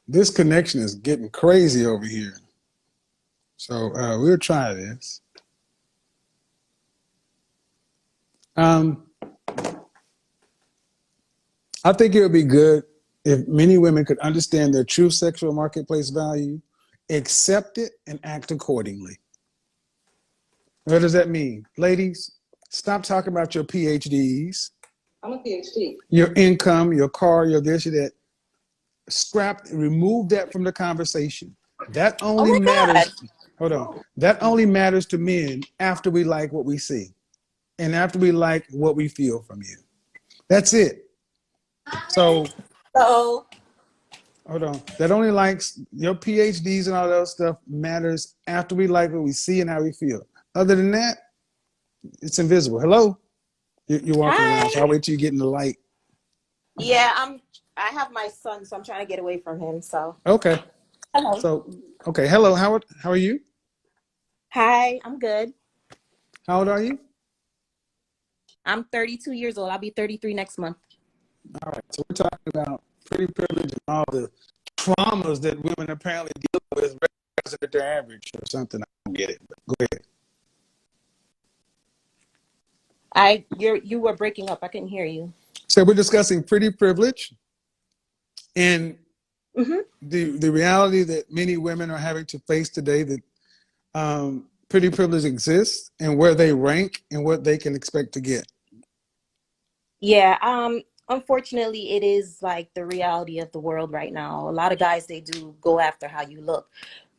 [SPEAKER 4] This connection is getting crazy over here. So we'll try this. I think it would be good if many women could understand their true sexual marketplace value, accept it, and act accordingly. What does that mean? Ladies, stop talking about your PhDs,
[SPEAKER 2] I'm a PhD.
[SPEAKER 4] your income, your car, your this, your that. Remove that from the conversation. That only matters. Hold on. That only matters to men after we like what we see and after we like what we feel from you. That's it. So, hold on. That only likes your PhDs and all that stuff matters after we like what we see and how we feel. Other than that, it's invisible. Hello? You're walking around, so I'll wait till you get in the light.
[SPEAKER 6] Yeah, I have my son, so I'm trying to get away from him. So
[SPEAKER 4] Okay.
[SPEAKER 6] hello.
[SPEAKER 4] So, okay. Hello. How are you?
[SPEAKER 6] Hi, I'm good.
[SPEAKER 4] How old are you?
[SPEAKER 6] I'm 32 years old. I'll be 33 next month.
[SPEAKER 4] All right. So we're talking about pretty privilege and all the traumas that women apparently deal with rather than their average or something. I don't get it. But go ahead.
[SPEAKER 6] You were breaking up. I couldn't hear you.
[SPEAKER 4] So we're discussing pretty privilege and
[SPEAKER 6] Mm-hmm.
[SPEAKER 4] the reality that many women are having to face today, that pretty privilege exists and where they rank and what they can expect to get.
[SPEAKER 6] Yeah. Unfortunately, it is like the reality of the world right now. A lot of guys, they do go after how you look.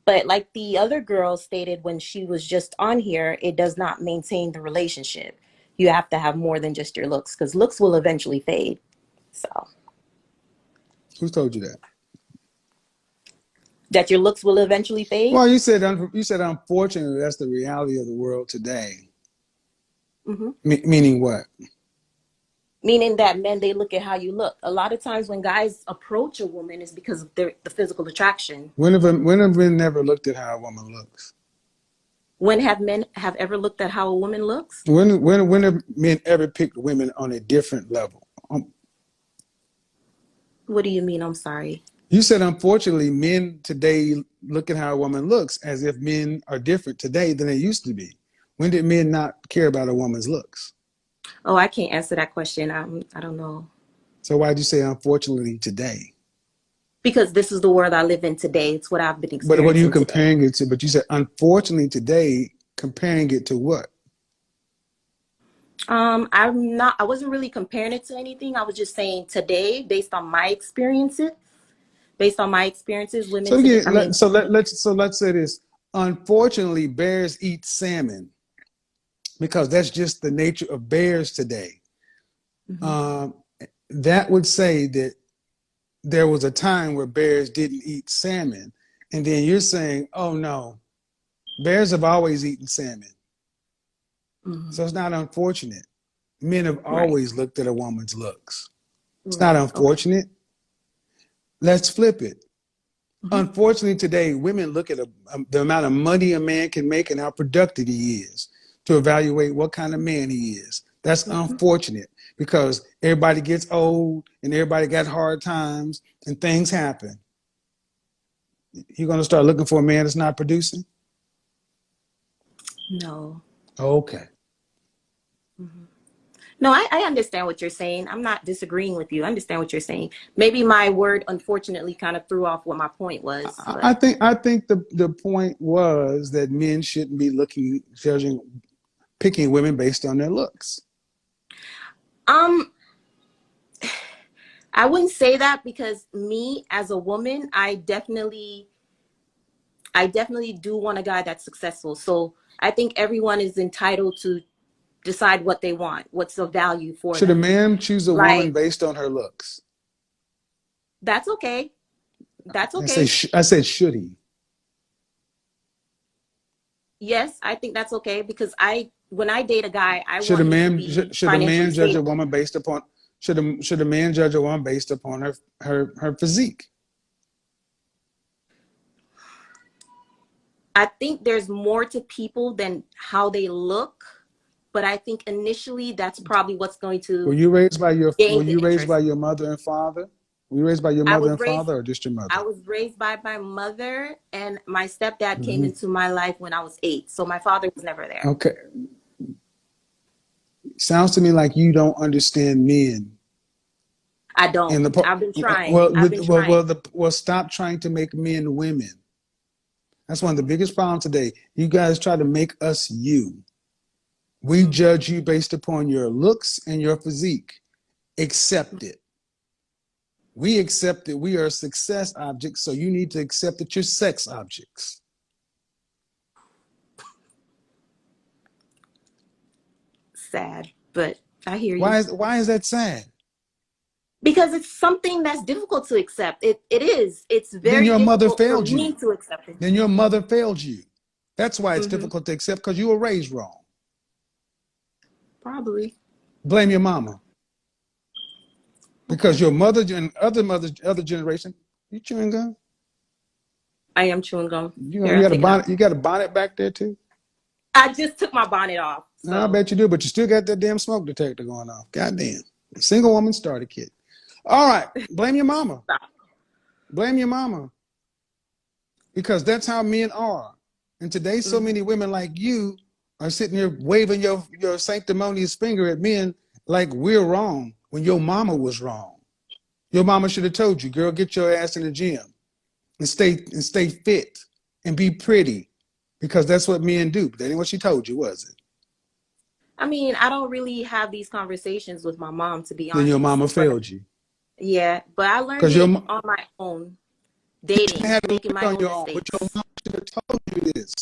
[SPEAKER 6] But like the other girl stated when she was just on here, it does not maintain the relationship. You have to have more than just your looks, because looks will eventually fade. So
[SPEAKER 4] Who told you that?
[SPEAKER 6] that your looks will eventually fade.
[SPEAKER 4] Well, you said unfortunately that's the reality of the world today.
[SPEAKER 6] Mm-hmm.
[SPEAKER 4] Meaning what?
[SPEAKER 6] Meaning that men, they look at how you look. A lot of times when guys approach a woman is because of the physical attraction.
[SPEAKER 4] When have men never looked at how a woman looks?
[SPEAKER 6] When have men have ever looked at how a woman looks?
[SPEAKER 4] When have men ever picked women on a different level?
[SPEAKER 6] What do you mean? I'm sorry.
[SPEAKER 4] You said, unfortunately, men today look at how a woman looks as if men are different today than they used to be. When did men not care about a woman's looks?
[SPEAKER 6] Oh, I can't answer that question. I don't know.
[SPEAKER 4] So why'd you say, unfortunately, today?
[SPEAKER 6] Because this is the world I live in today. It's what I've been experiencing.
[SPEAKER 4] But what are you
[SPEAKER 6] today.
[SPEAKER 4] comparing it to? But you said, unfortunately, today, comparing it to what?
[SPEAKER 6] I wasn't really comparing it to anything. I was just saying today, based on my experiences, women.
[SPEAKER 4] So again, let's say this. Unfortunately, bears eat salmon because that's just the nature of bears today.
[SPEAKER 6] Mm-hmm.
[SPEAKER 4] That would say that there was a time where bears didn't eat salmon, and then you're saying, oh no, bears have always eaten salmon.
[SPEAKER 6] Mm-hmm.
[SPEAKER 4] So it's not unfortunate. Men have always looked at a woman's looks. It's
[SPEAKER 6] Right.
[SPEAKER 4] not unfortunate. Okay. Let's flip it. Mm-hmm. Unfortunately, today, women look at the amount of money a man can make and how productive he is to evaluate what kind of man he is. That's unfortunate because everybody gets old and everybody got hard times and things happen. You're going to start looking for a man that's not producing?
[SPEAKER 6] No.
[SPEAKER 4] Okay.
[SPEAKER 6] Mm-hmm. No, I understand what you're saying. I'm not disagreeing with you. I understand what you're saying. Maybe my word, unfortunately, kind of threw off what my point was. But.
[SPEAKER 4] I think the point was that men shouldn't be picking women based on their looks.
[SPEAKER 6] I wouldn't say that, because me as a woman, I definitely do want a guy that's successful. So I think everyone is entitled to decide what they want, what's of value for them.
[SPEAKER 4] Should a man choose a woman based on her looks?
[SPEAKER 6] That's okay. That's okay.
[SPEAKER 4] I said, should he?
[SPEAKER 6] Yes, I think that's okay, because when I date a guy,
[SPEAKER 4] should a man judge
[SPEAKER 6] stable.
[SPEAKER 4] a woman based upon should a man judge a woman based upon her physique?
[SPEAKER 6] I think there's more to people than how they look, but I think initially that's probably what's going to.
[SPEAKER 4] Were you raised by your mother and father? Were you raised by your mother and father, or just your mother?
[SPEAKER 6] I was raised by my mother, and my stepdad came into my life when I was 8. So my father was never there.
[SPEAKER 4] Okay. Sounds to me like you don't understand men.
[SPEAKER 6] I don't. I've been trying.
[SPEAKER 4] Well, stop trying to make men women. That's one of the biggest problems today. You guys try to make us you. We judge you based upon your looks and your physique. Accept it. We accept that we are success objects, so you need to accept that you're sex objects.
[SPEAKER 6] Sad, but I hear you.
[SPEAKER 4] Why is that sad?
[SPEAKER 6] Because it's something that's difficult to accept. It is. It's very
[SPEAKER 4] then your mother
[SPEAKER 6] difficult
[SPEAKER 4] failed
[SPEAKER 6] for me
[SPEAKER 4] you.
[SPEAKER 6] to accept it.
[SPEAKER 4] Then your mother failed you. That's why it's difficult to accept, because you were raised wrong.
[SPEAKER 6] Probably.
[SPEAKER 4] Blame your mama. Because your mother and other generation, you chewing gum?
[SPEAKER 6] I am chewing gum.
[SPEAKER 4] You got a bonnet back there too?
[SPEAKER 6] I just took my bonnet off.
[SPEAKER 4] I
[SPEAKER 6] So
[SPEAKER 4] bet you do, but you still got that damn smoke detector going off. Goddamn. Single woman starter kit. All right. Blame your mama. Blame your mama. Because that's how men are. And today, so many women like you are sitting here waving your sanctimonious finger at men like we're wrong when your mama was wrong. Your mama should have told you, girl, get your ass in the gym and stay fit and be pretty. Because that's what men do. That ain't what she told you, was it?
[SPEAKER 6] I mean, I don't really have these conversations with my mom, to be
[SPEAKER 4] Then your
[SPEAKER 6] honest.
[SPEAKER 4] mama
[SPEAKER 6] But
[SPEAKER 4] failed you.
[SPEAKER 6] yeah, but I learned
[SPEAKER 4] Because your
[SPEAKER 6] it
[SPEAKER 4] mom
[SPEAKER 6] on my own,
[SPEAKER 4] you
[SPEAKER 6] dating,
[SPEAKER 4] had to
[SPEAKER 6] making
[SPEAKER 4] learn
[SPEAKER 6] my
[SPEAKER 4] on
[SPEAKER 6] own
[SPEAKER 4] your own, but your
[SPEAKER 6] mistakes.
[SPEAKER 4] mom should have told you this.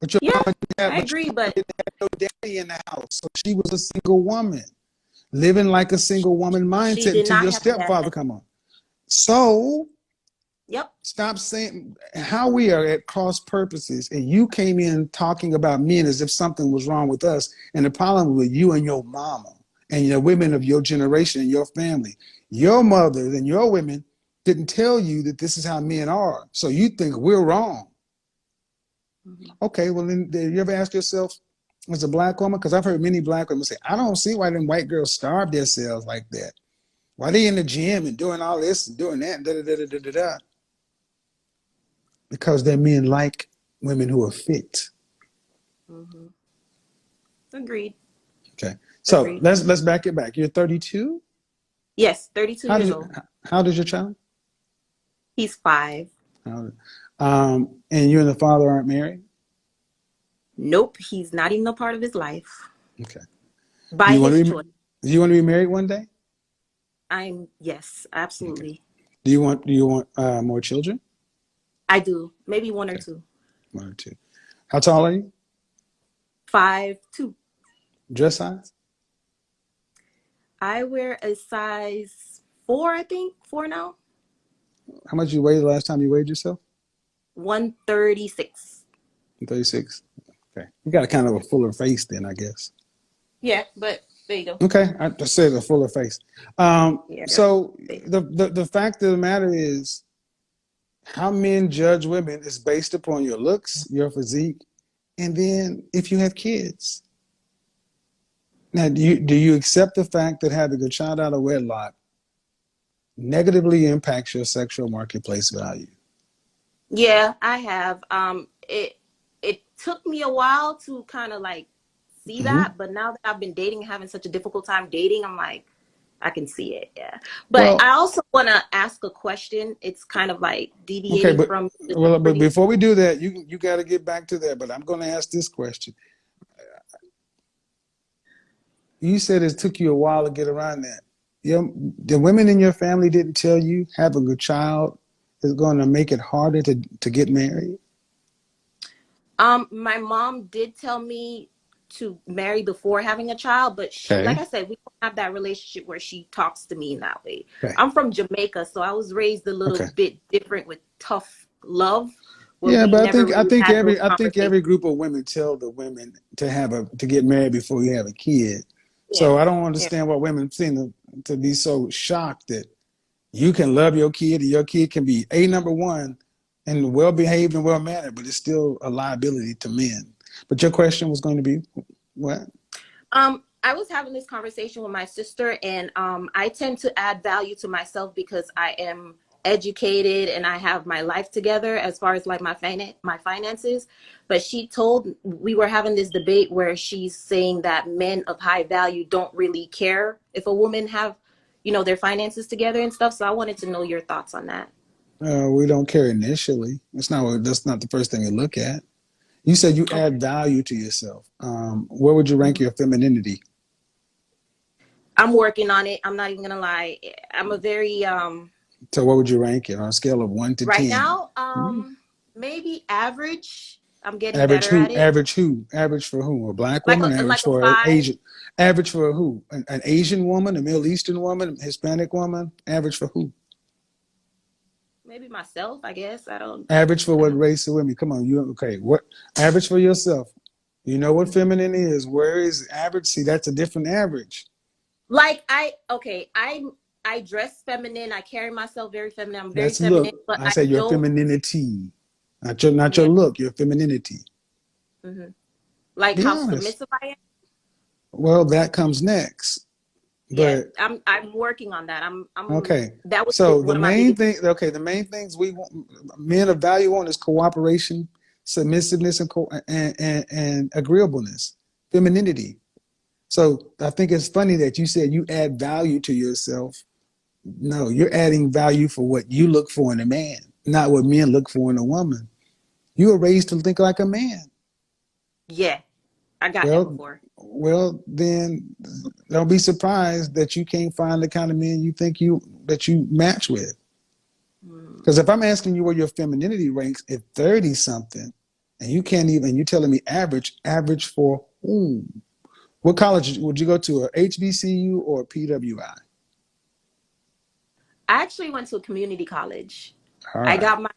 [SPEAKER 4] But your
[SPEAKER 6] Yeah,
[SPEAKER 4] mama didn't have,
[SPEAKER 6] I
[SPEAKER 4] but your
[SPEAKER 6] agree,
[SPEAKER 4] mama
[SPEAKER 6] but
[SPEAKER 4] didn't have no daddy in the house. So she was a single woman, living like a single woman
[SPEAKER 6] she
[SPEAKER 4] mindset
[SPEAKER 6] did
[SPEAKER 4] until
[SPEAKER 6] not
[SPEAKER 4] your
[SPEAKER 6] have a dad.
[SPEAKER 4] stepfather come on. So
[SPEAKER 6] Yep.
[SPEAKER 4] stop saying how we are at cross purposes, and you came in talking about men as if something was wrong with us, and the problem was you and your mama and the women of your generation and your family. Your mothers and your women didn't tell you that this is how men are, so you think we're wrong. Okay, well then, did you ever ask yourself, as a black woman, because I've heard many black women say, I don't see why them white girls starve themselves like that. Why they in the gym and doing all this and doing that and da da da da da da? Because their men like women who are fit.
[SPEAKER 6] Mm-hmm. Agreed.
[SPEAKER 4] Okay, so
[SPEAKER 6] Agreed.
[SPEAKER 4] let's back it back. You're 32.
[SPEAKER 6] Yes, 32
[SPEAKER 4] How
[SPEAKER 6] years
[SPEAKER 4] does
[SPEAKER 6] old.
[SPEAKER 4] how old is your child?
[SPEAKER 6] He's 5.
[SPEAKER 4] And you and the father aren't married.
[SPEAKER 6] Nope, he's not even a part of his life
[SPEAKER 4] Okay. Do
[SPEAKER 6] by
[SPEAKER 4] you want
[SPEAKER 6] his
[SPEAKER 4] to be
[SPEAKER 6] choice.
[SPEAKER 4] Do you want to be married one day?
[SPEAKER 6] Yes,
[SPEAKER 4] Okay.
[SPEAKER 6] absolutely.
[SPEAKER 4] Do you want more children?
[SPEAKER 6] I do. Maybe one or
[SPEAKER 4] Okay,
[SPEAKER 6] two.
[SPEAKER 4] one or two. How tall are you?
[SPEAKER 6] 5'2".
[SPEAKER 4] Dress size?
[SPEAKER 6] I wear a size 4, I think. 4 now.
[SPEAKER 4] How much you weighed the last time you weighed yourself?
[SPEAKER 6] 136.
[SPEAKER 4] 36. Okay. You got a kind of a fuller face then, I guess.
[SPEAKER 6] Yeah, but there you go.
[SPEAKER 4] Okay. I just said a fuller face.
[SPEAKER 6] Yeah.
[SPEAKER 4] So the fact of the matter is how men judge women is based upon your looks, your physique, and then if you have kids. Now, do you accept the fact that having a child out of wedlock negatively impacts your sexual marketplace value?
[SPEAKER 6] Yeah, I have. It took me a while to kind of like see
[SPEAKER 4] Mm-hmm.
[SPEAKER 6] that, but now that I've been dating, having such a difficult time dating, I'm like, I can see it. Yeah. But I
[SPEAKER 4] Well,
[SPEAKER 6] also want to ask a question. It's kind of like
[SPEAKER 4] okay,
[SPEAKER 6] deviating from the
[SPEAKER 4] but
[SPEAKER 6] previous.
[SPEAKER 4] before we do that, you got to get back to that. But I'm going to ask this question. You said it took you a while to get around that. The women in your family didn't tell you having a child is going to make it harder to get married?
[SPEAKER 6] My mom did tell me to marry before having a child, but she, like
[SPEAKER 4] Okay.
[SPEAKER 6] I said, we don't have that relationship where she talks to me in that way.
[SPEAKER 4] Okay.
[SPEAKER 6] I'm from Jamaica, so I was raised a little
[SPEAKER 4] Okay.
[SPEAKER 6] bit different with tough love, where
[SPEAKER 4] Yeah,
[SPEAKER 6] we
[SPEAKER 4] but
[SPEAKER 6] never really had those
[SPEAKER 4] I think
[SPEAKER 6] conversations.
[SPEAKER 4] every group of women tell the women to get married before you have a kid.
[SPEAKER 6] Yeah,
[SPEAKER 4] So I don't
[SPEAKER 6] yeah,
[SPEAKER 4] understand why women seem to be so shocked that you can love your kid and your kid can be a number one and well behaved and well mannered, but it's still a liability to men. But your question was going to be what?
[SPEAKER 6] I was having this conversation with my sister, and I tend to add value to myself because I am educated and I have my life together as far as like my finances. But we were having this debate where she's saying that men of high value don't really care if a woman have, their finances together and stuff. So I wanted to know your thoughts on that.
[SPEAKER 4] We don't care initially. That's not the first thing you look at. You said you
[SPEAKER 6] Okay.
[SPEAKER 4] add value to yourself. Where would you rank your femininity?
[SPEAKER 6] I'm working on it. I'm not even gonna lie. I'm a very
[SPEAKER 4] So what would you rank it on a scale of 1 to
[SPEAKER 6] right
[SPEAKER 4] 10?
[SPEAKER 6] now, maybe average. I'm getting
[SPEAKER 4] Average
[SPEAKER 6] better
[SPEAKER 4] who?
[SPEAKER 6] at it.
[SPEAKER 4] Average who? Average for who? A black
[SPEAKER 6] Like
[SPEAKER 4] woman?
[SPEAKER 6] a
[SPEAKER 4] Average
[SPEAKER 6] like a
[SPEAKER 4] for an
[SPEAKER 6] 5.
[SPEAKER 4] Asian? Average for who? An Asian woman? A Middle Eastern woman? Hispanic woman? Average for who?
[SPEAKER 6] Maybe myself, I guess.
[SPEAKER 4] Average for
[SPEAKER 6] I
[SPEAKER 4] what
[SPEAKER 6] don't
[SPEAKER 4] race of women? Come on, okay? What average for yourself? You know what feminine is? Where is average? See, that's a different average.
[SPEAKER 6] like I dress feminine. I carry myself very feminine. I'm very
[SPEAKER 4] That's
[SPEAKER 6] feminine,
[SPEAKER 4] look.
[SPEAKER 6] but
[SPEAKER 4] I
[SPEAKER 6] I
[SPEAKER 4] say your
[SPEAKER 6] don't.
[SPEAKER 4] femininity, not your
[SPEAKER 6] Yeah.
[SPEAKER 4] look. Your femininity.
[SPEAKER 6] Hmm. Like
[SPEAKER 4] Be
[SPEAKER 6] how
[SPEAKER 4] honest.
[SPEAKER 6] submissive I am.
[SPEAKER 4] Well, that comes next.
[SPEAKER 6] Yeah,
[SPEAKER 4] But
[SPEAKER 6] I'm working on that. I'm
[SPEAKER 4] okay.
[SPEAKER 6] that was
[SPEAKER 4] So the
[SPEAKER 6] one of my
[SPEAKER 4] main
[SPEAKER 6] biggest.
[SPEAKER 4] thing, okay, the main things we want, men of value on is cooperation, submissiveness, and agreeableness, femininity. So I think it's funny that you said you add value to yourself. No, you're adding value for what you look for in a man, not what men look for in a woman. You were raised to think like a man.
[SPEAKER 6] Yeah, I got that
[SPEAKER 4] Well,
[SPEAKER 6] before.
[SPEAKER 4] well, then don't be surprised that you can't find the kind of men you think you match with.
[SPEAKER 6] Mm.
[SPEAKER 4] Because if I'm asking you where your femininity ranks at 30 something, and you can't even, you're telling me average for whom? What college would you go to, a HBCU or a PWI?
[SPEAKER 6] I actually went to a community college.
[SPEAKER 4] All
[SPEAKER 6] I
[SPEAKER 4] right.
[SPEAKER 6] got my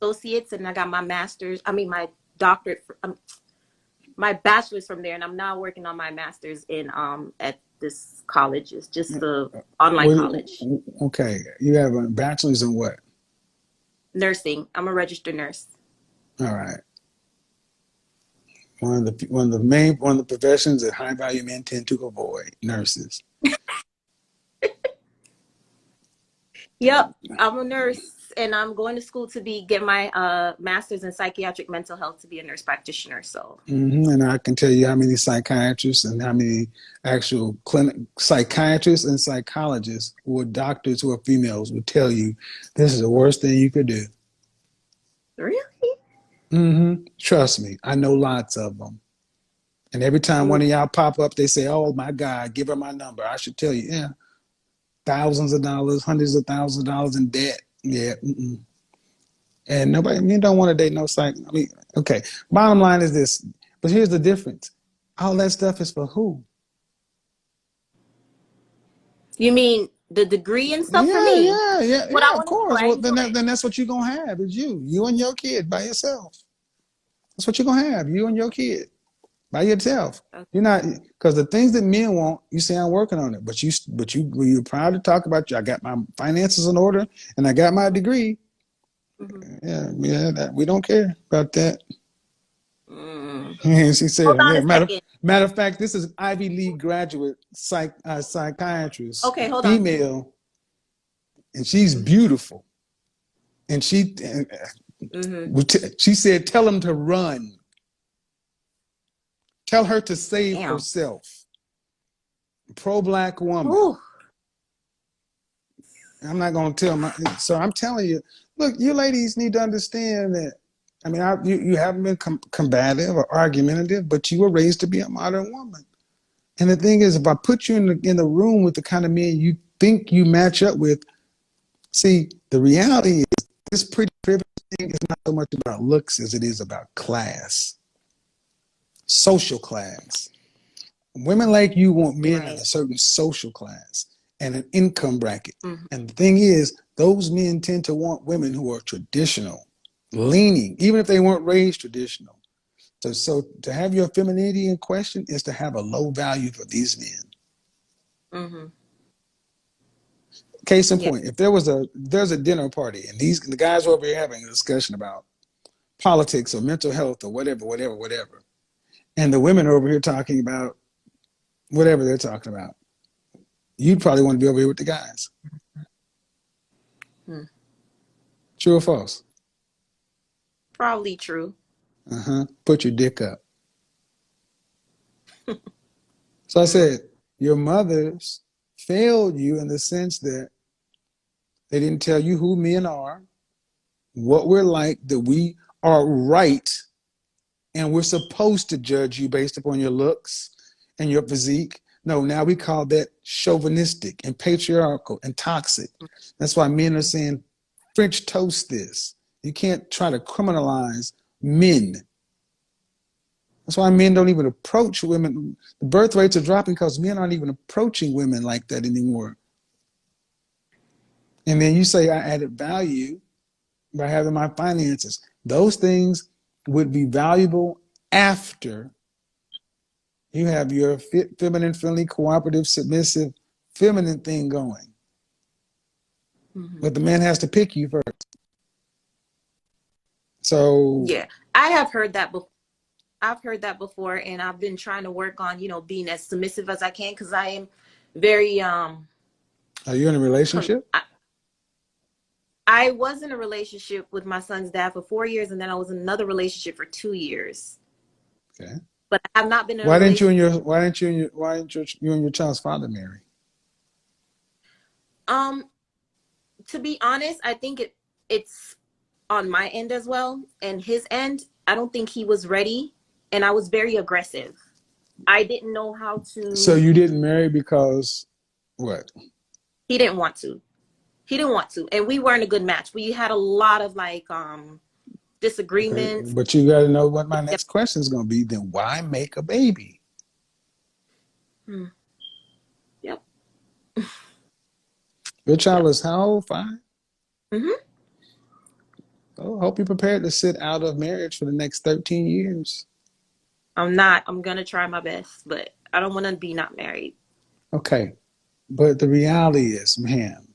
[SPEAKER 6] associates and I got my master's. I mean, my doctorate, my bachelor's from there, and I'm now working on my master's in at this college. It's just the online college,
[SPEAKER 4] Okay. You have a bachelor's in what?
[SPEAKER 6] nursing. I'm a registered nurse.
[SPEAKER 4] All right. One of the professions that high value men tend to avoid, nurses.
[SPEAKER 6] Yep, I'm a nurse, and I'm going to school to get my master's in psychiatric mental health to be a nurse practitioner. So,
[SPEAKER 4] And I can tell you how many psychiatrists and how many actual clinic psychiatrists and psychologists who are doctors who are females would tell you this is the worst thing you could do.
[SPEAKER 6] really?
[SPEAKER 4] Trust me, I know lots of them. And every time one
[SPEAKER 6] Mm,
[SPEAKER 4] of y'all pop up, they say, "Oh my God, give her my number." I should tell you, yeah, thousands of dollars, hundreds of thousands of dollars in debt. Yeah. And nobody, men don't want to date no psych. I mean, okay. Bottom line is this, but here's the difference. All that stuff is for who?
[SPEAKER 6] you mean the degree and stuff for
[SPEAKER 4] Yeah,
[SPEAKER 6] me?
[SPEAKER 4] yeah, yeah,
[SPEAKER 6] What I
[SPEAKER 4] yeah. Of
[SPEAKER 6] want to do,
[SPEAKER 4] course.
[SPEAKER 6] I
[SPEAKER 4] Well,
[SPEAKER 6] enjoy it.
[SPEAKER 4] then that's what you're gonna have is you and your kid by yourself. That's what you're gonna have, you and your kid by yourself.
[SPEAKER 6] Okay.
[SPEAKER 4] You're not because the things that men want, you say I'm working on it, but you're proud to talk about you. I got my finances in order and I got my degree.
[SPEAKER 6] Hmm.
[SPEAKER 4] Yeah, we don't care about that.
[SPEAKER 6] Mm.
[SPEAKER 4] And she
[SPEAKER 6] Hold
[SPEAKER 4] said,
[SPEAKER 6] on
[SPEAKER 4] yeah,
[SPEAKER 6] a second.
[SPEAKER 4] matter of fact, this is Ivy League graduate psychiatrist,
[SPEAKER 6] Okay, hold on.
[SPEAKER 4] female, and she's beautiful. And
[SPEAKER 6] Hmm.
[SPEAKER 4] she said, tell him to run. Tell her to save
[SPEAKER 6] Damn.
[SPEAKER 4] herself. Pro-black woman.
[SPEAKER 6] Ooh.
[SPEAKER 4] I'm not going to tell my. So I'm telling you, look, you ladies need to understand that. I mean, you haven't been combative or argumentative, but you were raised to be a modern woman. And the thing is, if I put you in the room with the kind of men you think you match up with, see, the reality is this pretty privilege thing is not so much about looks as it is about class, social class. Women like you want men in
[SPEAKER 6] Right.
[SPEAKER 4] a certain social class and an income bracket.
[SPEAKER 6] Hmm.
[SPEAKER 4] And the thing is, those men tend to want women who are traditional, leaning, even if they weren't raised traditional. So to have your femininity in question is to have a low value for these men.
[SPEAKER 6] Hmm.
[SPEAKER 4] Case in
[SPEAKER 6] Yeah.
[SPEAKER 4] point, if there's a dinner party and the guys are over here having a discussion about politics or mental health or whatever, and the women are over here talking about whatever they're talking about, you'd probably want to be over here with the guys.
[SPEAKER 6] Hmm.
[SPEAKER 4] True or false?
[SPEAKER 6] Probably true.
[SPEAKER 4] Put your dick up. So I said, your mothers failed you in the sense that they didn't tell you who men are, what we're like, that we are right, and we're supposed to judge you based upon your looks and your physique. No, now we call that chauvinistic and patriarchal and toxic. That's why men are saying French toast this. You can't try to criminalize men. That's why men don't even approach women. The birth rates are dropping because men aren't even approaching women like that anymore. And then you say I added value by having my finances. Those things would be valuable after you have your feminine, friendly, cooperative, submissive, feminine thing going.
[SPEAKER 6] Hmm.
[SPEAKER 4] But the man has to pick you first. So
[SPEAKER 6] Yeah, I have heard that before. I've heard that before, and I've been trying to work on, being as submissive as I can, because I am very
[SPEAKER 4] Are you in a
[SPEAKER 6] con-
[SPEAKER 4] relationship?
[SPEAKER 6] I, I was in a relationship with my son's dad for 4 years, and then I was in another relationship for 2 years.
[SPEAKER 4] Okay.
[SPEAKER 6] But I have not been in a
[SPEAKER 4] Why didn't you and
[SPEAKER 6] relationship.
[SPEAKER 4] your why didn't you and your why didn't you and your child's father marry?
[SPEAKER 6] Um, to be honest, I think it's on my end as well, and his end. I don't think he was ready, and I was very aggressive. I didn't know how
[SPEAKER 4] So
[SPEAKER 6] to.
[SPEAKER 4] you didn't marry because what?
[SPEAKER 6] He didn't want to. He didn't want to, and we weren't a good match. We had a lot of
[SPEAKER 4] Okay,
[SPEAKER 6] disagreements.
[SPEAKER 4] but you got to know what my next question is going to be. Then why make a baby?
[SPEAKER 6] Hmm. Yep.
[SPEAKER 4] Your child
[SPEAKER 6] Yep.
[SPEAKER 4] is how old? 5?
[SPEAKER 6] Hmm.
[SPEAKER 4] Oh, hope you're prepared to sit out of marriage for the next 13 years.
[SPEAKER 6] I'm not. I'm gonna try my best, but I don't want to be not married.
[SPEAKER 4] Okay, but the reality is, man,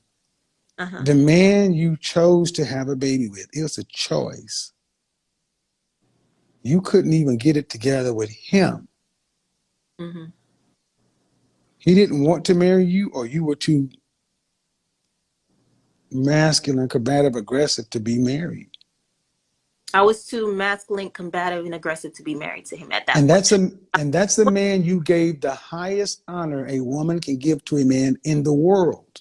[SPEAKER 6] Uh-huh.
[SPEAKER 4] the man you chose to have a baby with, it was a choice. You couldn't even get it together with him.
[SPEAKER 6] Hmm.
[SPEAKER 4] He didn't want to marry you, or you were too masculine, combative, aggressive to be married.
[SPEAKER 6] I was too masculine, combative, and aggressive to be married to him at that
[SPEAKER 4] And
[SPEAKER 6] point.
[SPEAKER 4] that's the man you gave the highest honor a woman can give to a man in the world.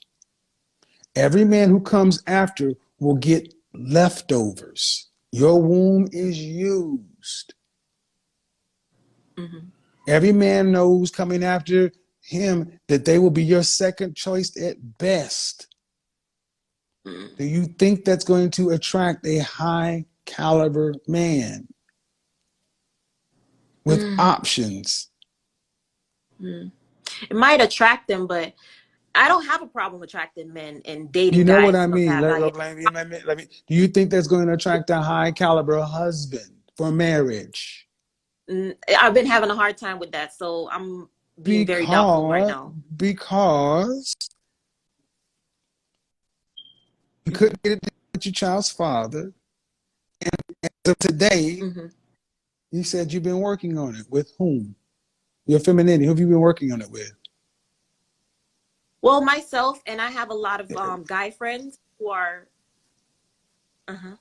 [SPEAKER 4] Every man who comes after will get leftovers. Your womb is used.
[SPEAKER 6] Hmm.
[SPEAKER 4] Every man knows coming after him that they will be your second choice at best.
[SPEAKER 6] Mm.
[SPEAKER 4] Do you think that's going to attract a high caliber man with
[SPEAKER 6] Mm.
[SPEAKER 4] options?
[SPEAKER 6] Mm. It might attract them, but I don't have a problem attracting men and
[SPEAKER 4] You
[SPEAKER 6] dating
[SPEAKER 4] know what
[SPEAKER 6] guys
[SPEAKER 4] I
[SPEAKER 6] of
[SPEAKER 4] mean?
[SPEAKER 6] that value.
[SPEAKER 4] Do you think that's going to attract a high caliber husband for marriage?
[SPEAKER 6] I've been having a hard time with that, so I'm being very doubtful right
[SPEAKER 4] Because
[SPEAKER 6] now.
[SPEAKER 4] because you couldn't get it with your child's father. As of today,
[SPEAKER 6] Hmm.
[SPEAKER 4] you said you've been working on it. With whom? Your femininity. Who have you been working on it with?
[SPEAKER 6] Well, myself, and I have a lot of guy friends who are uh-huh,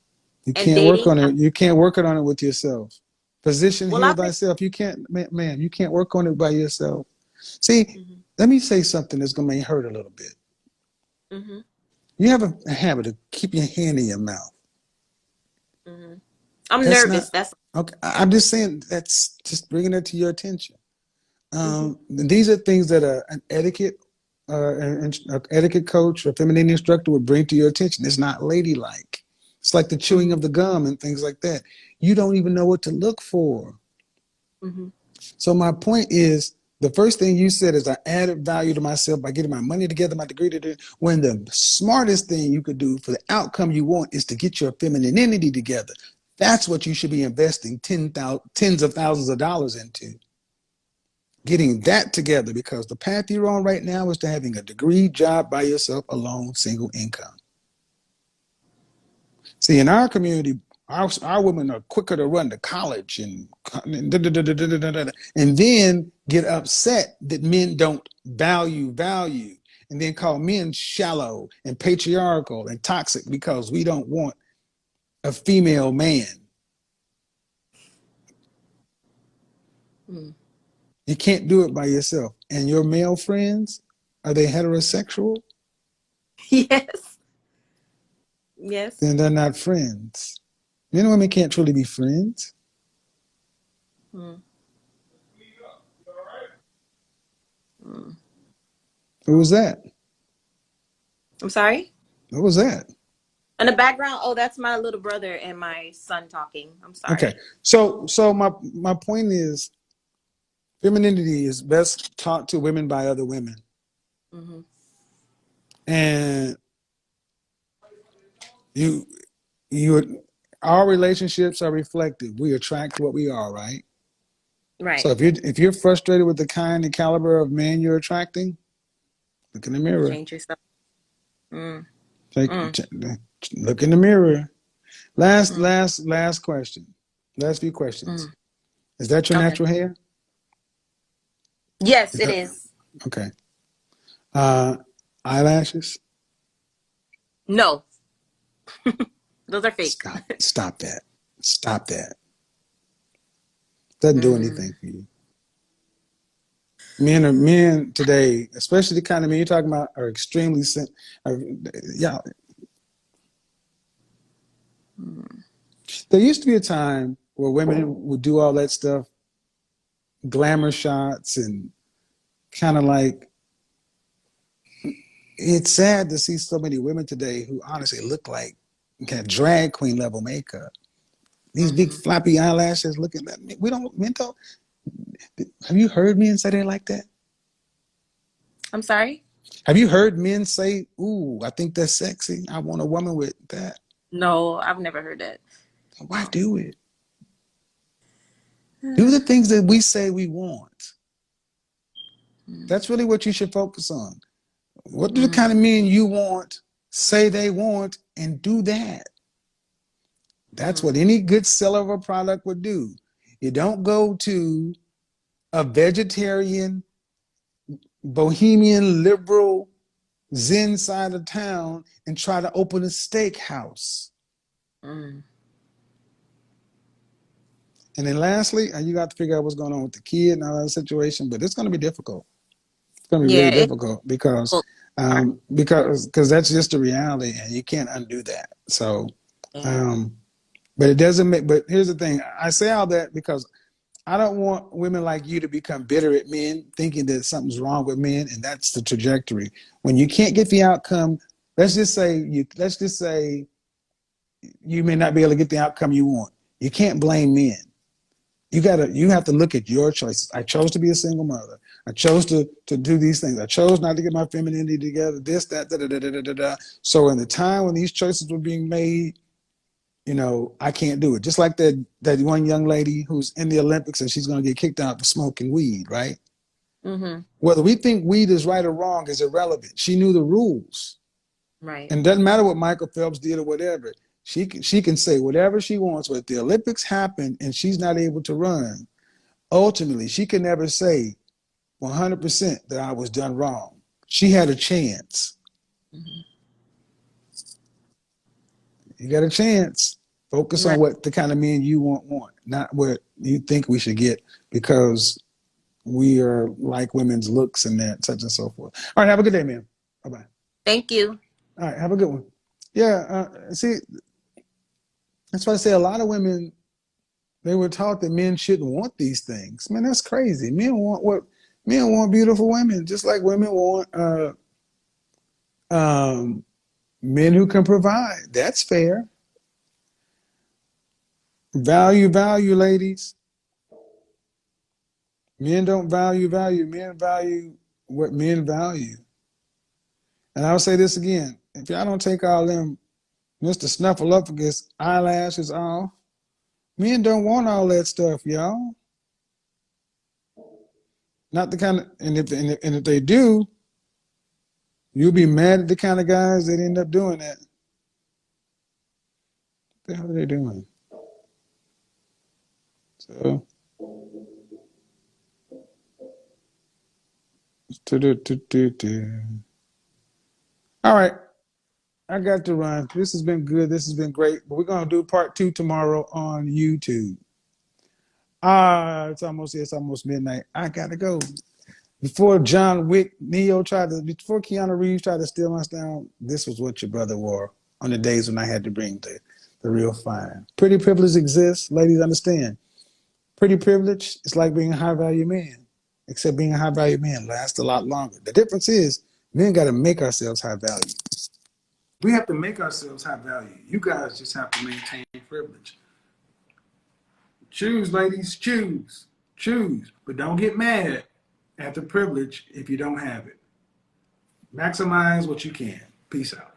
[SPEAKER 4] You
[SPEAKER 6] and
[SPEAKER 4] can't work
[SPEAKER 6] dating.
[SPEAKER 4] on it. You can't work on it with yourself. Physician,
[SPEAKER 6] Well,
[SPEAKER 4] heal
[SPEAKER 6] I've been.
[SPEAKER 4] thyself. You can't, man, you can't work on it by yourself. See,
[SPEAKER 6] Hmm.
[SPEAKER 4] let me say something that's going to make hurt a little bit.
[SPEAKER 6] Hmm.
[SPEAKER 4] You have a habit of keep your hand in your mouth.
[SPEAKER 6] Hmm. I'm
[SPEAKER 4] That's not
[SPEAKER 6] nervous. That's.
[SPEAKER 4] okay. I'm just saying that's just bringing it to your attention.
[SPEAKER 6] Hmm.
[SPEAKER 4] These are things that an etiquette coach or femininity instructor would bring to your attention. It's not ladylike. It's like the chewing
[SPEAKER 6] Hmm.
[SPEAKER 4] of the gum and things like that. You don't even know what to look for.
[SPEAKER 6] Hmm.
[SPEAKER 4] So my point is, the first thing you said is I added value to myself by getting my money together, my degree together. When the smartest thing you could do for the outcome you want is to get your femininity together. That's what you should be investing tens of thousands of dollars into. Getting that together, because the path you're on right now is to having a degree job by yourself alone, single income. See, in our community, our women are quicker to run to college and then get upset that men don't value, and then call men shallow and patriarchal and toxic because we don't want a female man.
[SPEAKER 6] Mm.
[SPEAKER 4] You can't do it by yourself. And your male friends, are they heterosexual?
[SPEAKER 6] Yes. Yes.
[SPEAKER 4] Then they're not friends. Men and women can't truly be friends.
[SPEAKER 6] Mm. Mm.
[SPEAKER 4] Who was that?
[SPEAKER 6] I'm sorry.
[SPEAKER 4] What was that?
[SPEAKER 6] In the background, oh, that's my little brother and my son talking. I'm
[SPEAKER 4] Okay.
[SPEAKER 6] sorry.
[SPEAKER 4] So my point is femininity is best taught to women by other women.
[SPEAKER 6] Hmm.
[SPEAKER 4] And you you our relationships are reflective. We attract what we are, right? So
[SPEAKER 6] Right.
[SPEAKER 4] if you're frustrated with the kind and caliber of man you're attracting, look in the mirror.
[SPEAKER 6] Change yourself. Mm.
[SPEAKER 4] Take
[SPEAKER 6] Mm.
[SPEAKER 4] look in the mirror. Last
[SPEAKER 6] Mm.
[SPEAKER 4] last last question. Last few questions.
[SPEAKER 6] Mm.
[SPEAKER 4] Is that your
[SPEAKER 6] Okay.
[SPEAKER 4] natural hair?
[SPEAKER 6] Yes,
[SPEAKER 4] Is
[SPEAKER 6] it
[SPEAKER 4] that
[SPEAKER 6] is.
[SPEAKER 4] okay? Uh, eyelashes?
[SPEAKER 6] No, those are fake.
[SPEAKER 4] Stop that. Stop that. Doesn't do anything
[SPEAKER 6] Mm.
[SPEAKER 4] for you. Men today, especially the kind of men you're talking about, are extremely are, yeah.
[SPEAKER 6] Mm.
[SPEAKER 4] There used to be a time where women would do all that stuff, glamour shots, and kind of like. It's sad to see so many women today who honestly look like got drag queen level makeup. These big
[SPEAKER 6] Mm-hmm.
[SPEAKER 4] floppy eyelashes looking at me. We don't men don't. Have you heard men say they like that?
[SPEAKER 6] I'm sorry?
[SPEAKER 4] Have you heard men say, "Ooh, I think that's sexy. I want a woman with that."
[SPEAKER 6] No, I've never heard that.
[SPEAKER 4] Why do it? Do the things that we say we want. That's really what you should focus on. What do the kind of men you want say they want, and do that? That's what any good seller of a product would do. You don't go to a vegetarian, bohemian, liberal, Zen side of town and try to open a steakhouse.
[SPEAKER 6] Mm.
[SPEAKER 4] And then lastly, you got to figure out what's going on with the kid and all that situation, but it's going to be difficult. It's going to be
[SPEAKER 6] Yeah,
[SPEAKER 4] really
[SPEAKER 6] it's
[SPEAKER 4] difficult because
[SPEAKER 6] hard.
[SPEAKER 4] that's just the reality and you can't undo that. So,
[SPEAKER 6] Yeah.
[SPEAKER 4] um, but it doesn't make, but here's the thing. I say all that because I don't want women like you to become bitter at men, thinking that something's wrong with men, and that's the trajectory. When you can't get the outcome, let's just say you may not be able to get the outcome you want. You can't blame men. You have to look at your choices. I chose to be a single mother. I chose to do these things. I chose not to get my femininity together. This, that, da, da, da, da, da, da. So in the time when these choices were being made, I can't do it. Just like that one young lady who's in the Olympics and she's going to get kicked out for smoking weed, right?
[SPEAKER 6] Mm-hmm.
[SPEAKER 4] Whether we think weed is right or wrong is irrelevant. She knew the rules.
[SPEAKER 6] Right.
[SPEAKER 4] And it doesn't matter what Michael Phelps did or whatever. She can say whatever she wants, but if the Olympics happen and she's not able to run, ultimately she can never say 100% that I was done wrong. She had a chance.
[SPEAKER 6] Mm-hmm.
[SPEAKER 4] You got a chance. Focus on
[SPEAKER 6] Right.
[SPEAKER 4] what the kind of men you want, not what you think we should get because we are like women's looks and that, such and so forth. All right, have a good day, man. Bye-bye.
[SPEAKER 6] Thank you.
[SPEAKER 4] All right, have a good one. Yeah, see, that's why I say a lot of women, they were taught that men shouldn't want these things. Man, that's crazy. Men want beautiful women, just like women want men who can provide. That's fair. Value, ladies. Men don't value. Men value what men value. And I'll say this again. If y'all don't take all them Mr. Snuffleupagus eyelashes off, men don't want all that stuff, y'all. Not the kind of, and if they do, you'll be mad at the kind of guys that end up doing that. What the hell are they doing? So, all right. I got to run. This has been good. This has been great. But we're going to do part 2 tomorrow on YouTube. It's almost midnight. I got to go. Before Keanu Reeves tried to steal my style, this was what your brother wore on the days when I had to bring the real fine. Pretty privilege exists. Ladies, understand. Pretty privilege is like being a high value man, except being a high value man lasts a lot longer. The difference is men got to make ourselves high value. We have to make ourselves high value. You guys just have to maintain privilege. Choose, ladies, choose. Choose. But don't get mad at the privilege if you don't have it. Maximize what you can. Peace out.